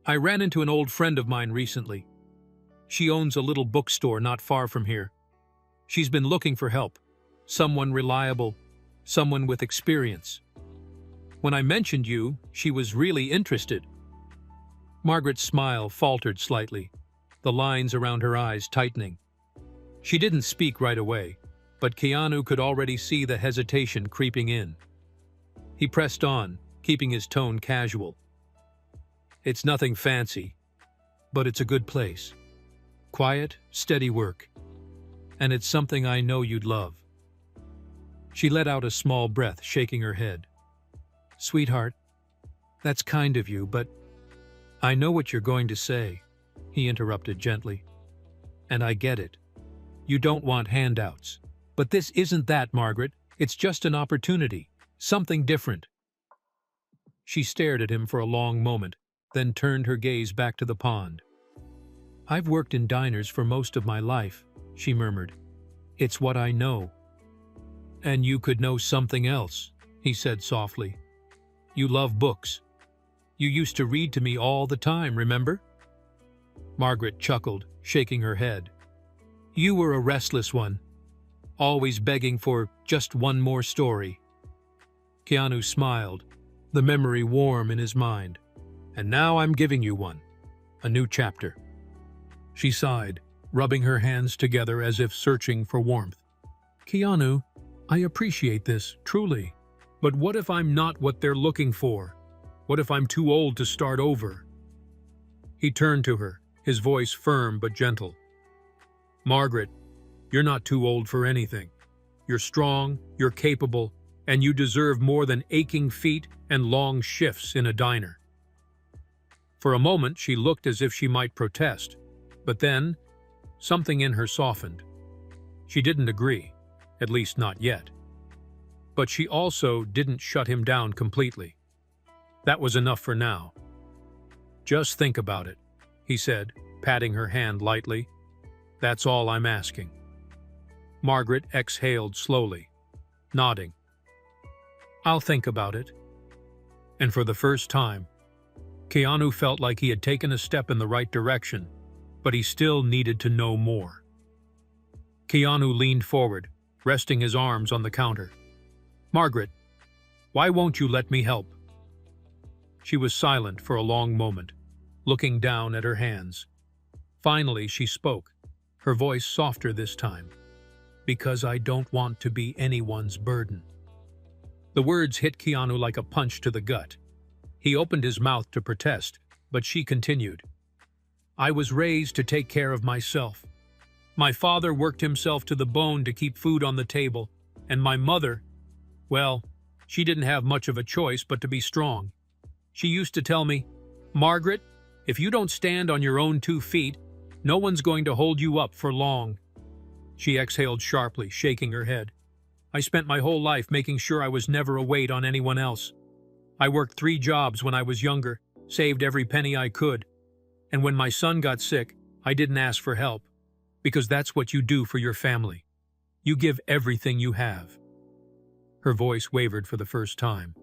ran into an old friend of mine recently. She owns a little bookstore not far from here. She's been looking for help, someone reliable, someone with experience. When I mentioned you, she was really interested." Margaret's smile faltered slightly, the lines around her eyes tightening. She didn't speak right away, but Keanu could already see the hesitation creeping in. He pressed on, keeping his tone casual. "It's nothing fancy, but it's a good place. Quiet, steady work. And it's something I know you'd love." She let out a small breath, shaking her head. "Sweetheart, that's kind of you, but—" "I know what you're going to say," he interrupted gently. "And I get it. You don't want handouts. But this isn't that, Margaret. It's just an opportunity. Something different." She stared at him for a long moment, then turned her gaze back to the pond. "I've worked in diners for most of my life," she murmured. "It's what I know." "And you could know something else," he said softly. "You love books. You used to read to me all the time, remember?" Margaret chuckled, shaking her head. "You were a restless one, always begging for just one more story." Keanu smiled, the memory warm in his mind. "And now I'm giving you one. A new chapter." She sighed, rubbing her hands together as if searching for warmth. "Keanu, I appreciate this, truly. But what if I'm not what they're looking for? What if I'm too old to start over?" He turned to her, his voice firm but gentle. "Margaret, you're not too old for anything. You're strong, you're capable, and you deserve more than aching feet and long shifts in a diner." For a moment she looked as if she might protest, but then something in her softened. She didn't agree, at least not yet. But she also didn't shut him down completely. That was enough for now. "Just think about it," he said, patting her hand lightly. "That's all I'm asking." Margaret exhaled slowly, nodding. "I'll think about it." And for the first time, Keanu felt like he had taken a step in the right direction, but he still needed to know more. Keanu leaned forward, resting his arms on the counter. "Margaret, why won't you let me help?" She was silent for a long moment, looking down at her hands. Finally she spoke, her voice softer this time. "Because I don't want to be anyone's burden." The words hit Keanu like a punch to the gut. He opened his mouth to protest, but she continued. "I was raised to take care of myself. My father worked himself to the bone to keep food on the table, and my mother, well, she didn't have much of a choice but to be strong. She used to tell me, "Margaret, if you don't stand on your own 2 feet, no one's going to hold you up for long." She exhaled sharply, shaking her head. I spent my whole life making sure I was never a weight on anyone else. I worked 3 jobs when I was younger, saved every penny I could. And when my son got sick, I didn't ask for help, because that's what you do for your family. You give everything you have. Her voice wavered for the first time,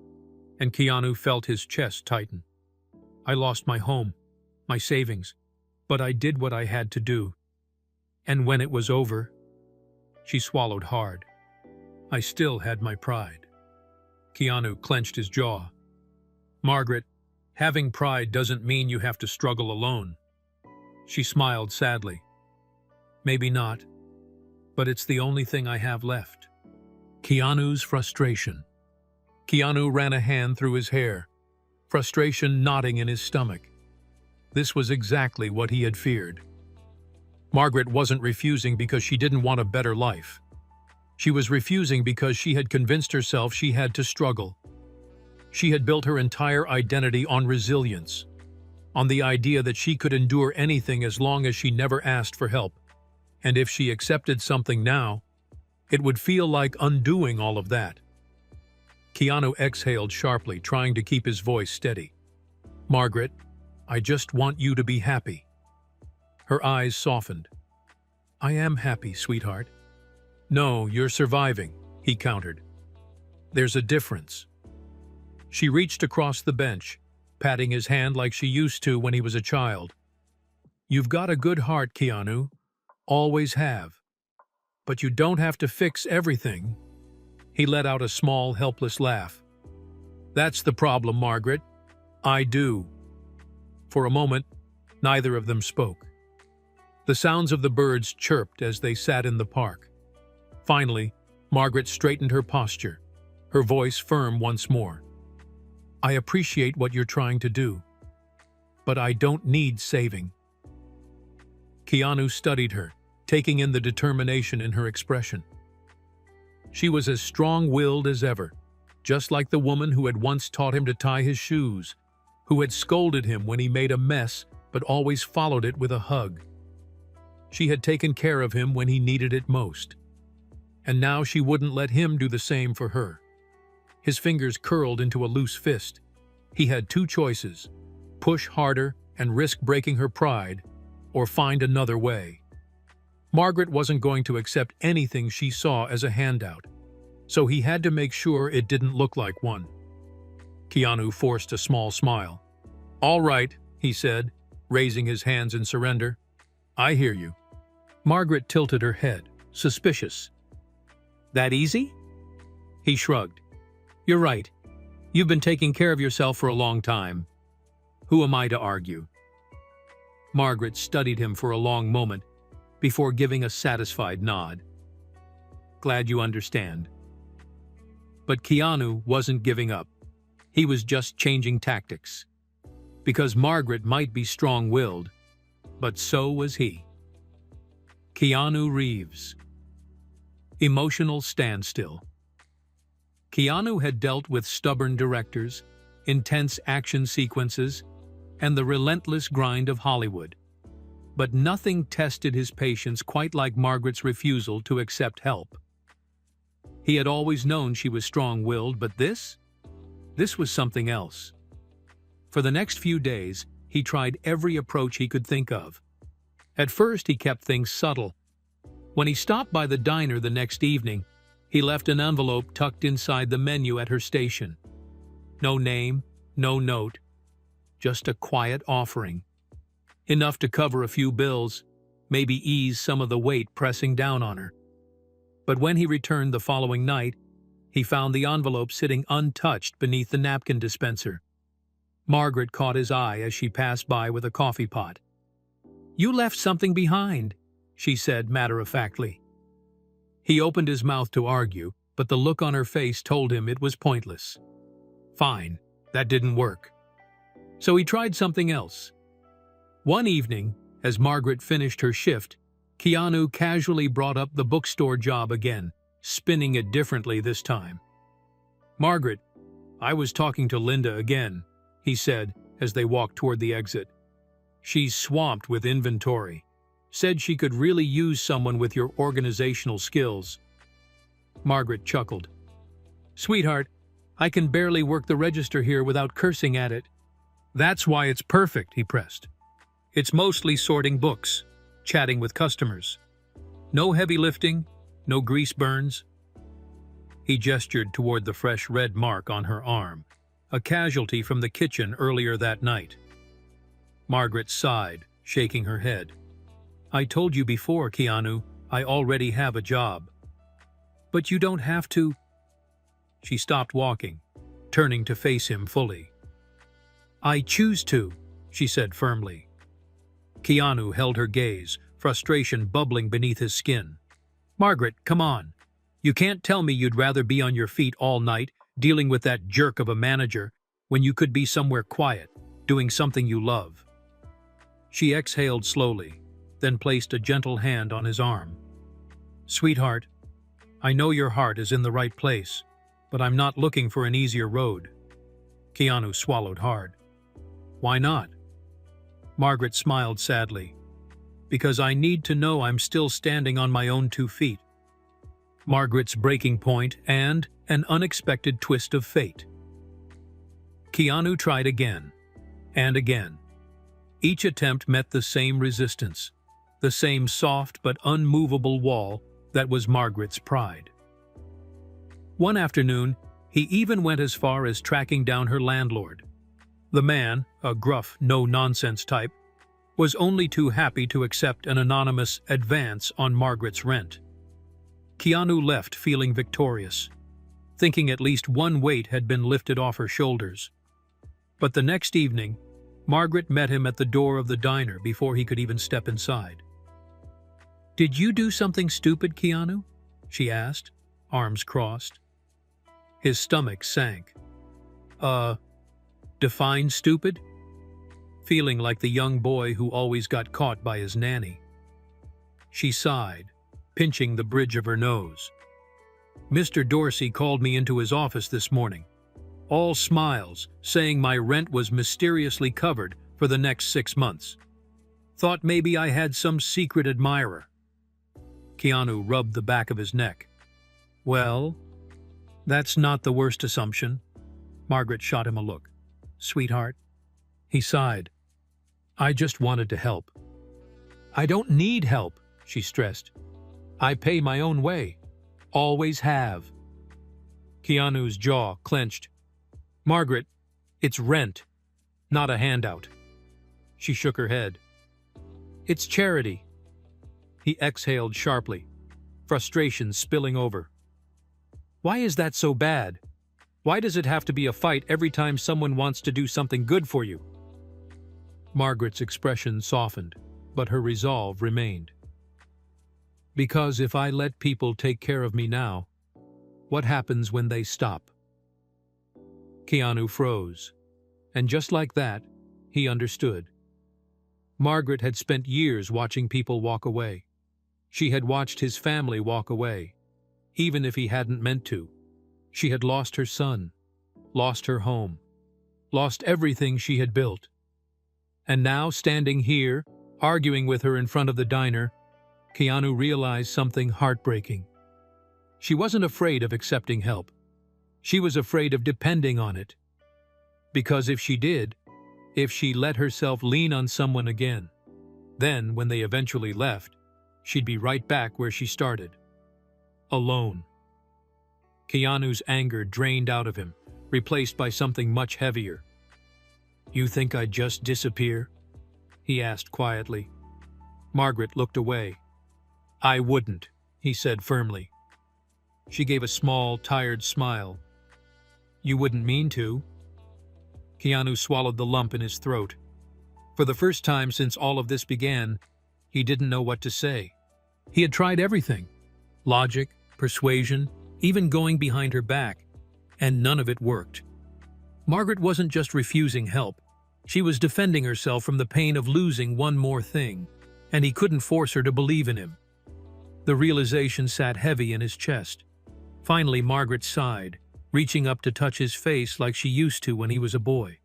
and Keanu felt his chest tighten. I lost my home, my savings, but I did what I had to do. And when it was over, she swallowed hard. I still had my pride. Keanu clenched his jaw. Margaret, having pride doesn't mean you have to struggle alone. She smiled sadly. Maybe not, but it's the only thing I have left. Keanu's frustration. Keanu ran a hand through his hair, frustration knotting in his stomach. This was exactly what he had feared. Margaret wasn't refusing because she didn't want a better life. She was refusing because she had convinced herself she had to struggle. She had built her entire identity on resilience, on the idea that she could endure anything as long as she never asked for help. And if she accepted something now, it would feel like undoing all of that. Keanu exhaled sharply, trying to keep his voice steady. Margaret, I just want you to be happy. Her eyes softened. I am happy, sweetheart. No, you're surviving, he countered. There's a difference. She reached across the bench, patting his hand like she used to when he was a child. You've got a good heart, Keanu. Always have. But you don't have to fix everything. He let out a small, helpless laugh. That's the problem, Margaret. I do. For a moment, neither of them spoke. The sounds of the birds chirped as they sat in the park. Finally, Margaret straightened her posture, her voice firm once more. I appreciate what you're trying to do, but I don't need saving. Keanu studied her, taking in the determination in her expression. She was as strong-willed as ever, just like the woman who had once taught him to tie his shoes, who had scolded him when he made a mess but always followed it with a hug. She had taken care of him when he needed it most. And now she wouldn't let him do the same for her. His fingers curled into a loose fist. He had 2 choices: push harder and risk breaking her pride, or find another way. Margaret wasn't going to accept anything she saw as a handout, so he had to make sure it didn't look like one. Keanu forced a small smile. All right, he said, raising his hands in surrender. I hear you. Margaret tilted her head, suspicious. That easy? He shrugged. You're right. You've been taking care of yourself for a long time. Who am I to argue? Margaret studied him for a long moment before giving a satisfied nod. Glad you understand. But Keanu wasn't giving up. He was just changing tactics. Because Margaret might be strong-willed, but so was he. Keanu Reeves. Emotional standstill. Keanu had dealt with stubborn directors, intense action sequences, and the relentless grind of Hollywood. But nothing tested his patience quite like Margaret's refusal to accept help. He had always known she was strong-willed, but this was something else. For the next few days, he tried every approach he could think of. At first, he kept things subtle. When he stopped by the diner the next evening, he left an envelope tucked inside the menu at her station. No name, no note, just a quiet offering. Enough to cover a few bills, maybe ease some of the weight pressing down on her. But when he returned the following night, he found the envelope sitting untouched beneath the napkin dispenser. Margaret caught his eye as she passed by with a coffee pot. You left something behind, she said matter-of-factly. He opened his mouth to argue, but the look on her face told him it was pointless. Fine, that didn't work. So he tried something else. One evening, as Margaret finished her shift, Keanu casually brought up the bookstore job again, spinning it differently this time. "Margaret, I was talking to Linda again," he said as they walked toward the exit. "She's swamped with inventory. Said she could really use someone with your organizational skills." Margaret chuckled. "Sweetheart, I can barely work the register here without cursing at it." "That's why it's perfect," he pressed. "It's mostly sorting books, chatting with customers. No heavy lifting, no grease burns." He gestured toward the fresh red mark on her arm, a casualty from the kitchen earlier that night. Margaret sighed, shaking her head. "I told you before, Keanu, I already have a job." "But you don't have to." She stopped walking, turning to face him fully. "I choose to," she said firmly. Keanu held her gaze, frustration bubbling beneath his skin. "Margaret, come on. You can't tell me you'd rather be on your feet all night, dealing with that jerk of a manager, when you could be somewhere quiet, doing something you love." She exhaled slowly, then placed a gentle hand on his arm. "Sweetheart, I know your heart is in the right place, but I'm not looking for an easier road." Keanu swallowed hard. "Why not?" Margaret smiled sadly. "Because I need to know I'm still standing on my own 2 feet." Margaret's breaking point and an unexpected twist of fate. Keanu tried again, and again. Each attempt met the same resistance, the same soft but unmovable wall that was Margaret's pride. One afternoon, he even went as far as tracking down her landlord. The man, a gruff, no-nonsense type, was only too happy to accept an anonymous advance on Margaret's rent. Keanu left feeling victorious, thinking at least one weight had been lifted off her shoulders. But the next evening, Margaret met him at the door of the diner before he could even step inside. "Did you do something stupid, Keanu?" she asked, arms crossed. His stomach sank. Define stupid?" Feeling like the young boy who always got caught by his nanny. She sighed, pinching the bridge of her nose. "Mr. Dorsey called me into his office this morning, all smiles, saying my rent was mysteriously covered for the next 6 months. Thought maybe I had some secret admirer." Keanu rubbed the back of his neck. "Well, that's not the worst assumption." Margaret shot him a look. "Sweetheart." He sighed. "I just wanted to help." "I don't need help," she stressed. "I pay my own way. Always have." Keanu's jaw clenched. "Margaret, it's rent, not a handout." She shook her head. "It's charity." He exhaled sharply, frustration spilling over. "Why is that so bad? Why does it have to be a fight every time someone wants to do something good for you?" Margaret's expression softened, but her resolve remained. "Because if I let people take care of me now, what happens when they stop?" Keanu froze, and just like that, he understood. Margaret had spent years watching people walk away. She had watched his family walk away, even if he hadn't meant to. She had lost her son, lost her home, lost everything she had built. And now, standing here, arguing with her in front of the diner, Keanu realized something heartbreaking. She wasn't afraid of accepting help. She was afraid of depending on it. Because if she did, if she let herself lean on someone again, then, when they eventually left, she'd be right back where she started. Alone. Keanu's anger drained out of him, replaced by something much heavier. "You think I'd just disappear?" he asked quietly. Margaret looked away. "I wouldn't," he said firmly. She gave a small, tired smile. "You wouldn't mean to?" Keanu swallowed the lump in his throat. For the first time since all of this began, he didn't know what to say. He had tried everything: logic, persuasion, even going behind her back, and none of it worked. Margaret wasn't just refusing help. She was defending herself from the pain of losing one more thing, and he couldn't force her to believe in him. The realization sat heavy in his chest. Finally, Margaret sighed, reaching up to touch his face like she used to when he was a boy.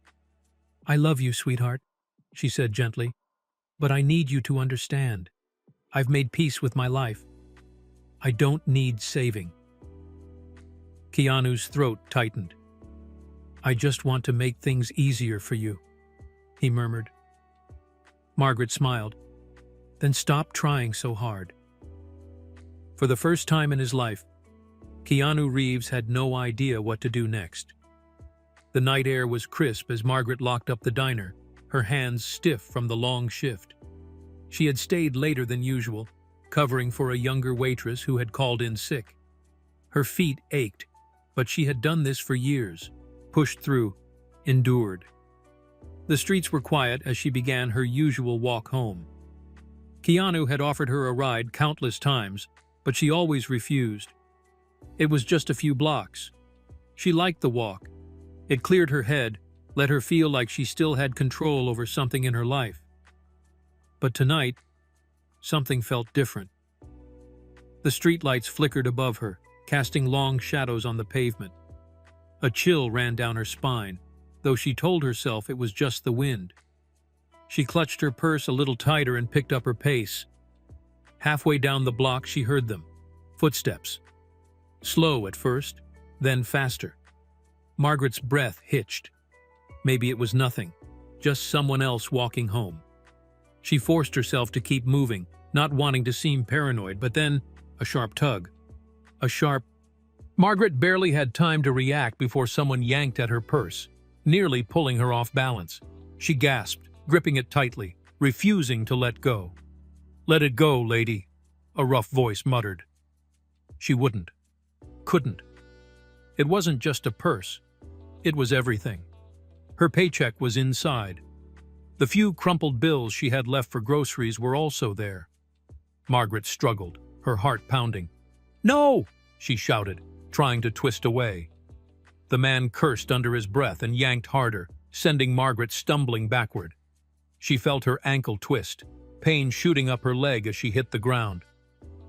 "I love you, sweetheart," she said gently, "but I need you to understand. I've made peace with my life. I don't need saving." Keanu's throat tightened. "I just want to make things easier for you," he murmured. Margaret smiled. "Then stop trying so hard." For the first time in his life, Keanu Reeves had no idea what to do next. The night air was crisp as Margaret locked up the diner, her hands stiff from the long shift. She had stayed later than usual, covering for a younger waitress who had called in sick. Her feet ached, but she had done this for years, pushed through, endured. The streets were quiet as she began her usual walk home. Keanu had offered her a ride countless times, but she always refused. It was just a few blocks. She liked the walk. It cleared her head, let her feel like she still had control over something in her life. But tonight, something felt different. The streetlights flickered above her, casting long shadows on the pavement. A chill ran down her spine, though she told herself it was just the wind. She clutched her purse a little tighter and picked up her pace. Halfway down the block, she heard them. Footsteps. Slow at first, then faster. Margaret's breath hitched. Maybe it was nothing, just someone else walking home. She forced herself to keep moving, not wanting to seem paranoid, but then a sharp tug. A sharp... Margaret barely had time to react before someone yanked at her purse, nearly pulling her off balance. She gasped, gripping it tightly, refusing to let go. "Let it go, lady," a rough voice muttered. She wouldn't. Couldn't. It wasn't just a purse. It was everything. Her paycheck was inside. The few crumpled bills she had left for groceries were also there. Margaret struggled, her heart pounding. "No!" she shouted, trying to twist away. The man cursed under his breath and yanked harder, sending Margaret stumbling backward. She felt her ankle twist, pain shooting up her leg as she hit the ground.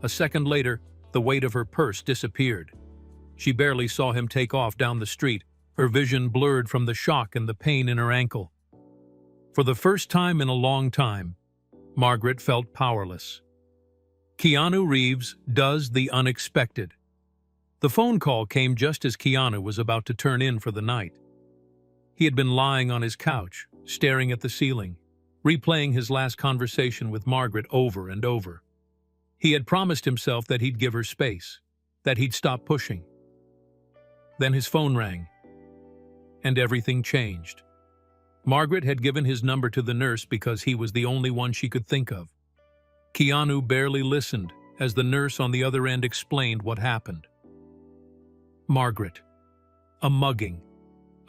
A second later, the weight of her purse disappeared. She barely saw him take off down the street, her vision blurred from the shock and the pain in her ankle. For the first time in a long time, Margaret felt powerless. Keanu Reeves does the unexpected. The phone call came just as Keanu was about to turn in for the night. He had been lying on his couch, staring at the ceiling, replaying his last conversation with Margaret over and over. He had promised himself that he'd give her space, that he'd stop pushing. Then his phone rang, and everything changed. Margaret had given his number to the nurse because he was the only one she could think of. Keanu barely listened as the nurse on the other end explained what happened. Margaret. A mugging.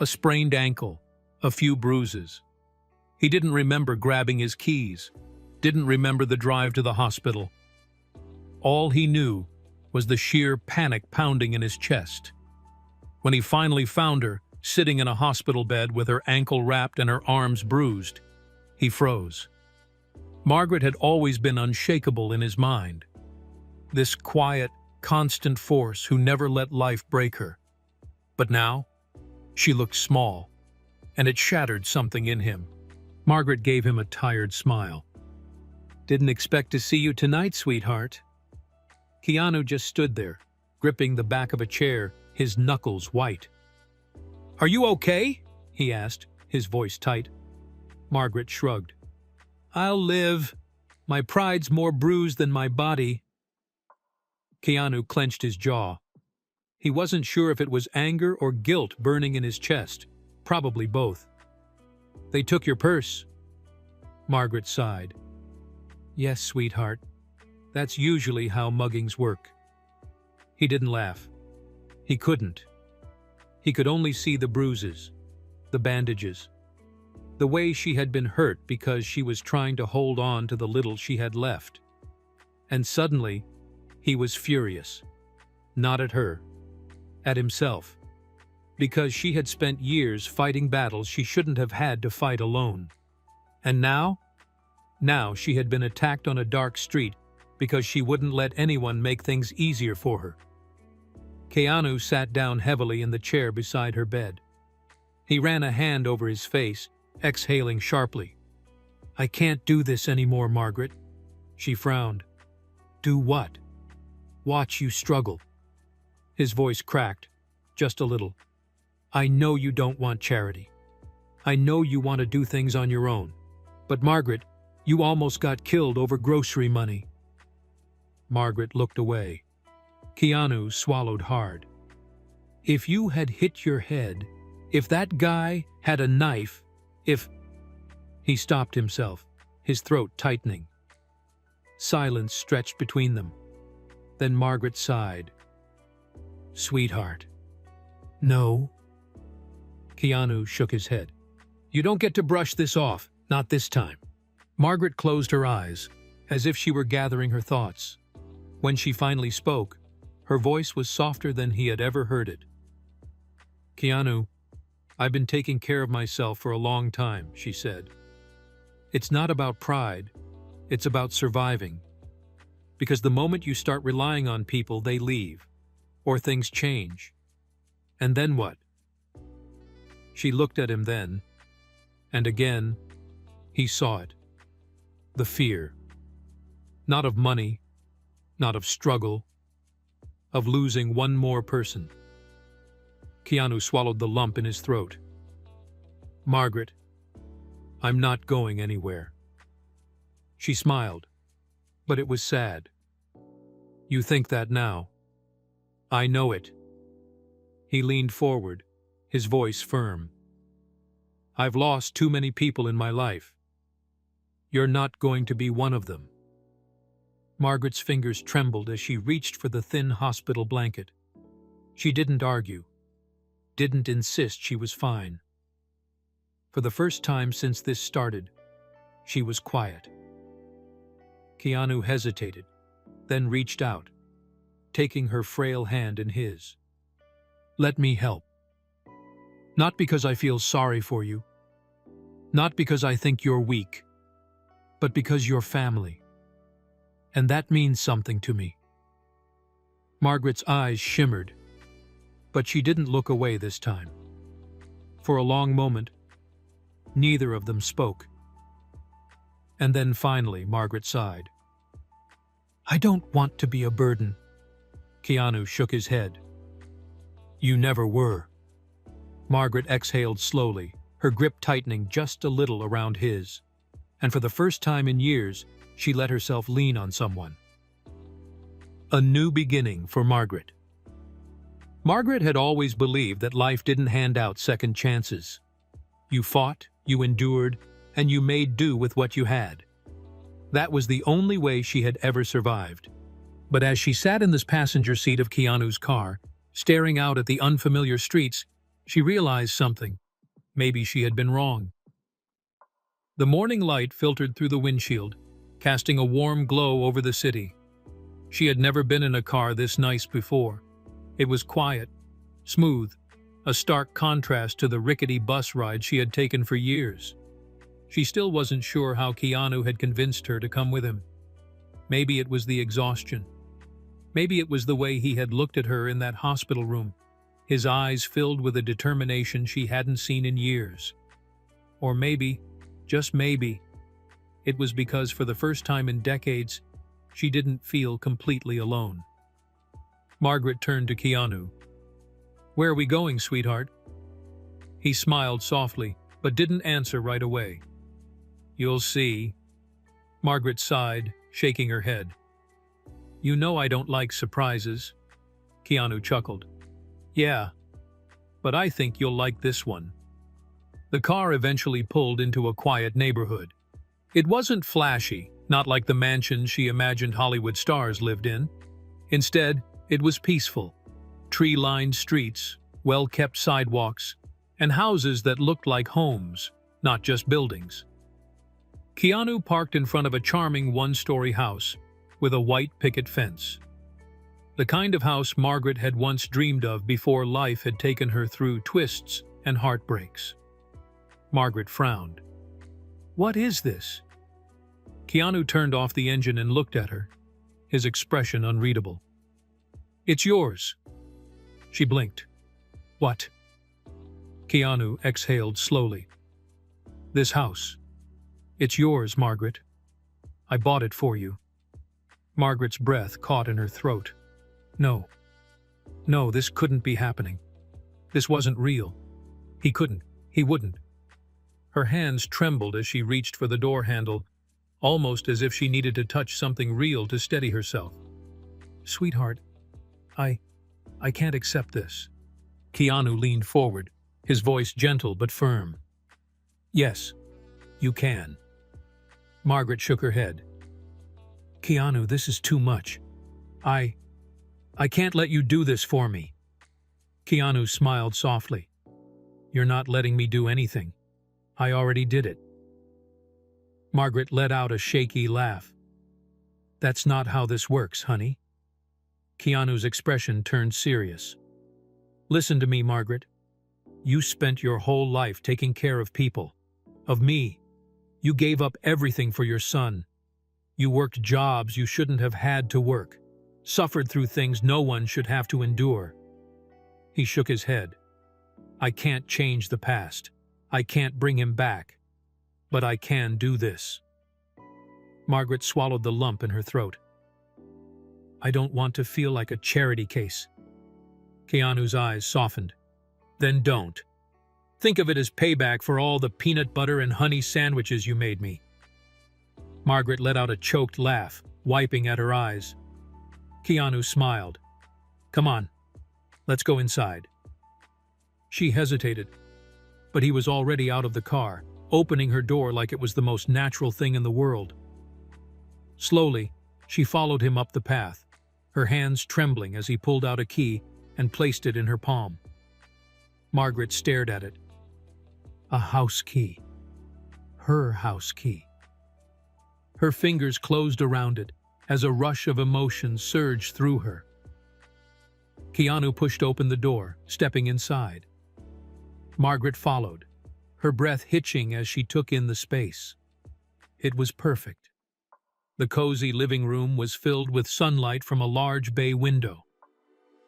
A sprained ankle. A few bruises. He didn't remember grabbing his keys. Didn't remember the drive to the hospital. All he knew was the sheer panic pounding in his chest. When he finally found her, sitting in a hospital bed with her ankle wrapped and her arms bruised, he froze. Margaret had always been unshakable in his mind. This quiet, constant force who never let life break her. But now, she looked small, and it shattered something in him. Margaret gave him a tired smile. "Didn't expect to see you tonight, sweetheart." Keanu just stood there, gripping the back of a chair, his knuckles white. "Are you okay?" he asked, his voice tight. Margaret shrugged. "I'll live. My pride's more bruised than my body." Keanu clenched his jaw. He wasn't sure if it was anger or guilt burning in his chest. Probably both. "They took your purse." Margaret sighed. "Yes, sweetheart. That's usually how muggings work." He didn't laugh. He couldn't. He could only see the bruises, the bandages, the way she had been hurt because she was trying to hold on to the little she had left. And suddenly, he was furious. Not at her, at himself, because she had spent years fighting battles she shouldn't have had to fight alone. And now, Now she had been attacked on a dark street because she wouldn't let anyone make things easier for her. Keanu sat down heavily in the chair beside her bed. He ran a hand over his face, exhaling sharply. "I can't do this anymore, Margaret." She frowned. "Do what?" "Watch you struggle." His voice cracked, just a little. "I know you don't want charity. I know you want to do things on your own. But Margaret, you almost got killed over grocery money." Margaret looked away. Keanu swallowed hard. "If you had hit your head, if that guy had a knife, if—" He stopped himself, his throat tightening. Silence stretched between them. Then Margaret sighed. "Sweetheart." "No." Keanu shook his head. "You don't get to brush this off, not this time." Margaret closed her eyes, as if she were gathering her thoughts. When she finally spoke, her voice was softer than he had ever heard it. "Keanu, I've been taking care of myself for a long time," she said. "It's not about pride, it's about surviving. Because the moment you start relying on people, they leave, or things change. And then what?" She looked at him then, and again, he saw it. The fear. Not of money, not of struggle, of losing one more person. Keanu swallowed the lump in his throat. "Margaret, I'm not going anywhere." She smiled, but it was sad. "You think that now. I know it." He leaned forward, his voice firm. "I've lost too many people in my life. You're not going to be one of them." Margaret's fingers trembled as she reached for the thin hospital blanket. She didn't argue, didn't insist she was fine. For the first time since this started, she was quiet. Keanu hesitated, then reached out, taking her frail hand in his. "Let me help. Not because I feel sorry for you, not because I think you're weak, but because you're family. And that means something to me." Margaret's eyes shimmered, but she didn't look away this time. For a long moment, neither of them spoke. And then finally, Margaret sighed. "I don't want to be a burden." Keanu shook his head. "You never were." Margaret exhaled slowly, her grip tightening just a little around his. And for the first time in years, she let herself lean on someone. A new beginning for Margaret. Margaret had always believed that life didn't hand out second chances. You fought, you endured, and you made do with what you had. That was the only way she had ever survived. But as she sat in the passenger seat of Keanu's car, staring out at the unfamiliar streets, she realized something. Maybe she had been wrong. The morning light filtered through the windshield, casting a warm glow over the city. She had never been in a car this nice before. It was quiet, smooth, a stark contrast to the rickety bus ride she had taken for years. She still wasn't sure how Keanu had convinced her to come with him. Maybe it was the exhaustion. Maybe it was the way he had looked at her in that hospital room, his eyes filled with a determination she hadn't seen in years. Or maybe, just maybe, it was because for the first time in decades, she didn't feel completely alone. Margaret turned to Keanu. "Where are we going, sweetheart?" He smiled softly, but didn't answer right away. "You'll see." Margaret sighed, shaking her head. "You know I don't like surprises." Keanu chuckled. "Yeah, but I think you'll like this one." The car eventually pulled into a quiet neighborhood. It wasn't flashy, not like the mansions she imagined Hollywood stars lived in. Instead, it was peaceful. Tree-lined streets, well-kept sidewalks, and houses that looked like homes, not just buildings. Keanu parked in front of a charming one-story house with a white picket fence. The kind of house Margaret had once dreamed of before life had taken her through twists and heartbreaks. Margaret frowned. "What is this?" Keanu turned off the engine and looked at her, his expression unreadable. "It's yours." She blinked. "What?" Keanu exhaled slowly. "This house. It's yours, Margaret. I bought it for you." Margaret's breath caught in her throat. No. No, this couldn't be happening. This wasn't real. He wouldn't. Her hands trembled as she reached for the door handle, almost as if she needed to touch something real to steady herself. "Sweetheart, I can't accept this." Keanu leaned forward, his voice gentle but firm. "Yes, you can." Margaret shook her head. "Keanu, this is too much. I can't let you do this for me." Keanu smiled softly. "You're not letting me do anything. I already did it." Margaret let out a shaky laugh. "That's not how this works, honey." Keanu's expression turned serious. "Listen to me, Margaret. You spent your whole life taking care of people, of me. You gave up everything for your son. You worked jobs you shouldn't have had to work, suffered through things no one should have to endure." He shook his head. "I can't change the past. I can't bring him back. But I can do this." Margaret swallowed the lump in her throat. "I don't want to feel like a charity case." Keanu's eyes softened. "Then don't. Think of it as payback for all the peanut butter and honey sandwiches you made me." Margaret let out a choked laugh, wiping at her eyes. Keanu smiled. "Come on, let's go inside." She hesitated, but he was already out of the car, opening her door like it was the most natural thing in the world. Slowly, she followed him up the path, her hands trembling as he pulled out a key and placed it in her palm. Margaret stared at it. A house key. Her house key. Her fingers closed around it as a rush of emotion surged through her. Keanu pushed open the door, stepping inside. Margaret followed, her breath hitching as she took in the space. It was perfect. The cozy living room was filled with sunlight from a large bay window.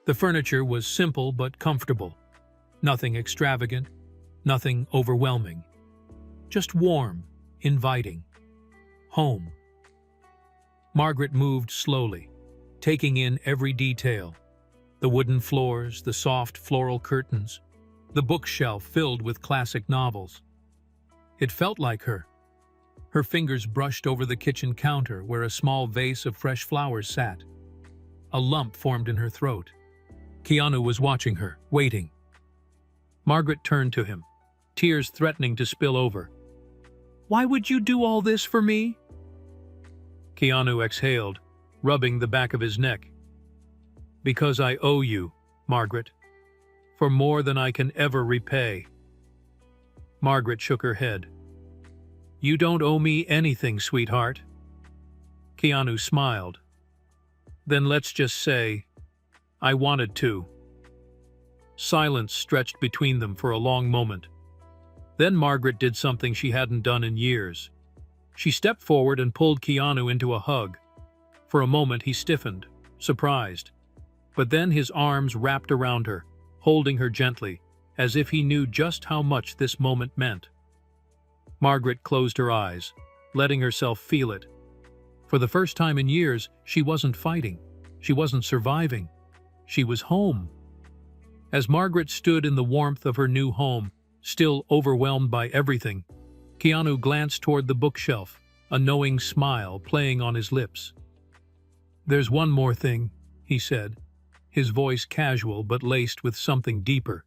The furniture was simple but comfortable. Nothing extravagant, nothing overwhelming. Just warm, inviting. Home. Margaret moved slowly, taking in every detail. The wooden floors, the soft floral curtains, the bookshelf filled with classic novels. It felt like her. Her fingers brushed over the kitchen counter where a small vase of fresh flowers sat. A lump formed in her throat. Keanu was watching her, waiting. Margaret turned to him, tears threatening to spill over. "Why would you do all this for me?" Keanu exhaled, rubbing the back of his neck. "Because I owe you, Margaret, for more than I can ever repay." Margaret shook her head. "You don't owe me anything, sweetheart." Keanu smiled. "Then let's just say, I wanted to." Silence stretched between them for a long moment. Then Margaret did something she hadn't done in years. She stepped forward and pulled Keanu into a hug. For a moment he stiffened, surprised. But then his arms wrapped around her, holding her gently, as if he knew just how much this moment meant. Margaret closed her eyes, letting herself feel it. For the first time in years, she wasn't fighting. She wasn't surviving. She was home. As Margaret stood in the warmth of her new home, still overwhelmed by everything, Keanu glanced toward the bookshelf, a knowing smile playing on his lips. "There's one more thing," he said, his voice casual but laced with something deeper.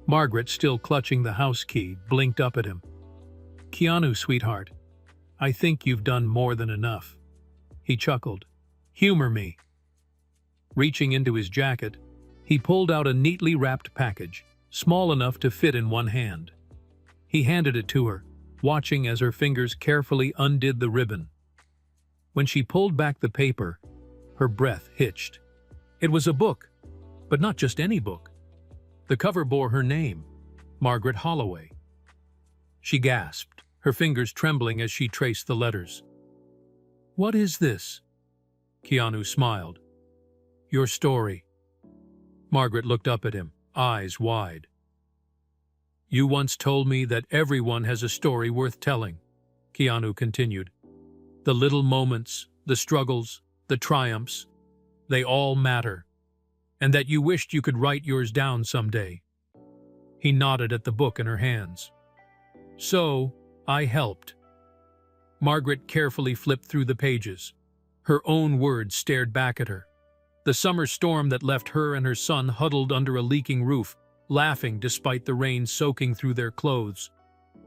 Margaret, still clutching the house key, blinked up at him. "Keanu, sweetheart, I think you've done more than enough." He chuckled. "Humor me." Reaching into his jacket, he pulled out a neatly wrapped package, small enough to fit in one hand. He handed it to her, watching as her fingers carefully undid the ribbon. When she pulled back the paper, her breath hitched. It was a book, but not just any book. The cover bore her name, Margaret Holloway. She gasped, her fingers trembling as she traced the letters. What is this? Keanu smiled. Your story. Margaret looked up at him, eyes wide. You once told me that everyone has a story worth telling, Keanu continued. The little moments, the struggles, the triumphs, they all matter, and that you wished you could write yours down someday. He nodded at the book in her hands. So, I helped. Margaret carefully flipped through the pages. Her own words stared back at her. The summer storm that left her and her son huddled under a leaking roof, laughing despite the rain soaking through their clothes.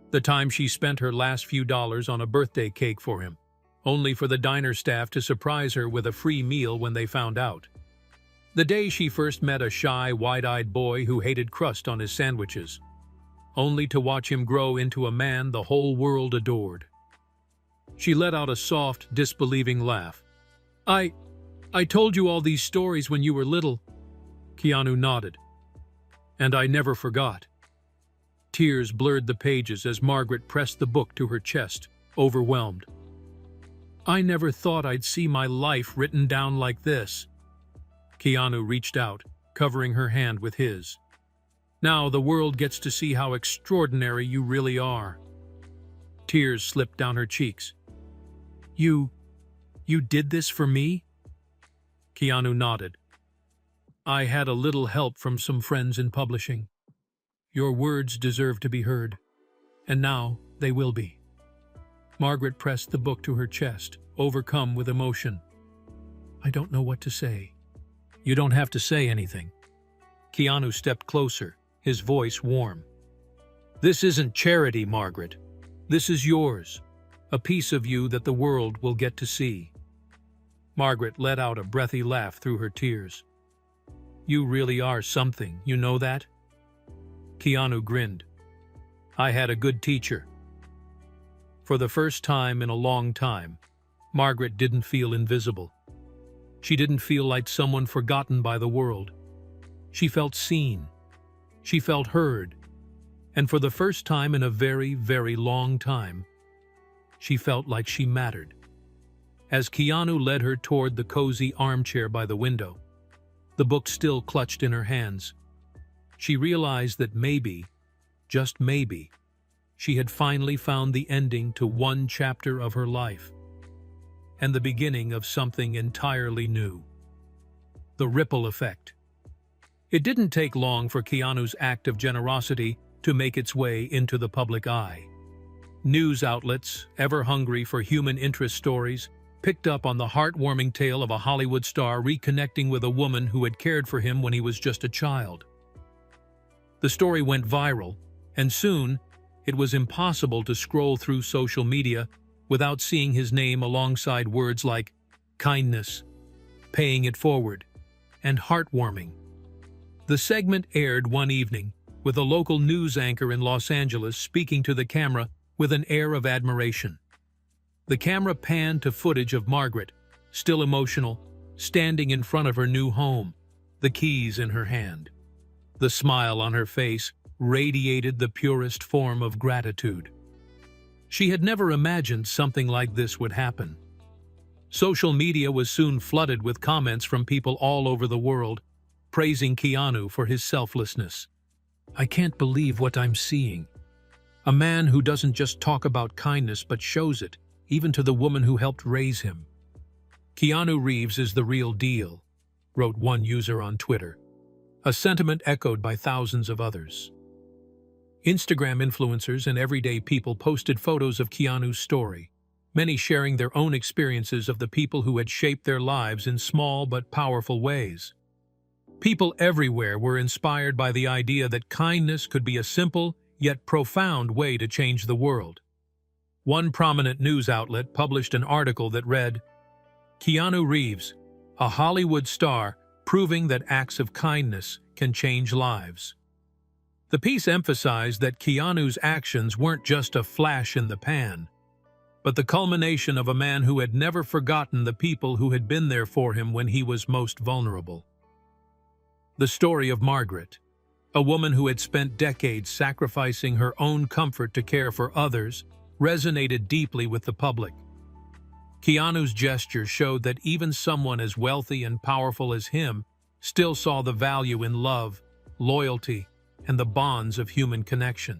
The time she spent her last few dollars on a birthday cake for him, only for the diner staff to surprise her with a free meal when they found out. The day she first met a shy, wide-eyed boy who hated crust on his sandwiches, only to watch him grow into a man the whole world adored. She let out a soft, disbelieving laugh. I told you all these stories when you were little. Keanu nodded. And I never forgot. Tears blurred the pages as Margaret pressed the book to her chest, overwhelmed. I never thought I'd see my life written down like this. Keanu reached out, covering her hand with his. Now the world gets to see how extraordinary you really are. Tears slipped down her cheeks. You did this for me? Keanu nodded. I had a little help from some friends in publishing. Your words deserve to be heard, and now they will be. Margaret pressed the book to her chest, overcome with emotion. I don't know what to say. You don't have to say anything. Keanu stepped closer, his voice warm. This isn't charity, Margaret. This is yours, a piece of you that the world will get to see. Margaret let out a breathy laugh through her tears. You really are something, you know that? Keanu grinned. I had a good teacher. For the first time in a long time, Margaret didn't feel invisible. She didn't feel like someone forgotten by the world. She felt seen. She felt heard. And for the first time in a very, very long time, she felt like she mattered. As Keanu led her toward the cozy armchair by the window, the book still clutched in her hands, she realized that maybe, just maybe, she had finally found the ending to one chapter of her life, and the beginning of something entirely new. The ripple effect. It didn't take long for Keanu's act of generosity to make its way into the public eye. News outlets, ever hungry for human interest stories, picked up on the heartwarming tale of a Hollywood star reconnecting with a woman who had cared for him when he was just a child. The story went viral, and soon, it was impossible to scroll through social media without seeing his name alongside words like kindness, paying it forward, and heartwarming. The segment aired one evening, with a local news anchor in Los Angeles speaking to the camera with an air of admiration. The camera panned to footage of Margaret, still emotional, standing in front of her new home, the keys in her hand. The smile on her face radiated the purest form of gratitude. She had never imagined something like this would happen. Social media was soon flooded with comments from people all over the world, praising Keanu for his selflessness. I can't believe what I'm seeing. A man who doesn't just talk about kindness but shows it, even to the woman who helped raise him. Keanu Reeves is the real deal, wrote one user on Twitter, a sentiment echoed by thousands of others. Instagram influencers and everyday people posted photos of Keanu's story, many sharing their own experiences of the people who had shaped their lives in small but powerful ways. People everywhere were inspired by the idea that kindness could be a simple yet profound way to change the world. One prominent news outlet published an article that read, Keanu Reeves, a Hollywood star proving that acts of kindness can change lives. The piece emphasized that Keanu's actions weren't just a flash in the pan, but the culmination of a man who had never forgotten the people who had been there for him when he was most vulnerable. The story of Margaret, a woman who had spent decades sacrificing her own comfort to care for others, resonated deeply with the public. Keanu's gesture showed that even someone as wealthy and powerful as him still saw the value in love, loyalty, and the bonds of human connection.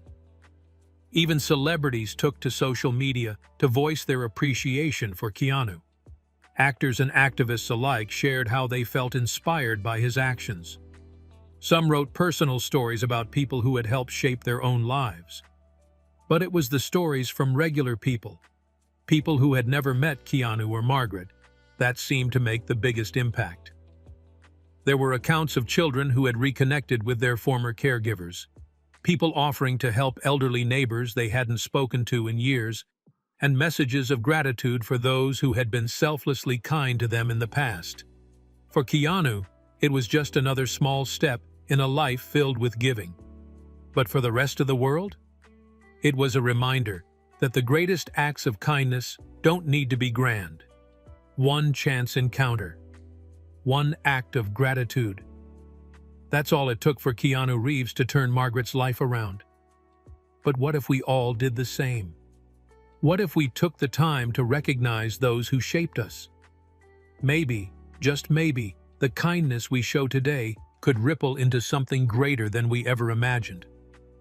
Even celebrities took to social media to voice their appreciation for Keanu. Actors and activists alike shared how they felt inspired by his actions. Some wrote personal stories about people who had helped shape their own lives. But it was the stories from regular people, people who had never met Keanu or Margaret, that seemed to make the biggest impact. There were accounts of children who had reconnected with their former caregivers, people offering to help elderly neighbors they hadn't spoken to in years, and messages of gratitude for those who had been selflessly kind to them in the past. For Keanu, it was just another small step in a life filled with giving. But for the rest of the world, it was a reminder that the greatest acts of kindness don't need to be grand. One chance encounter, one act of gratitude. That's all it took for Keanu Reeves to turn Margaret's life around. But what if we all did the same? What if we took the time to recognize those who shaped us? Maybe, just maybe, the kindness we show today could ripple into something greater than we ever imagined.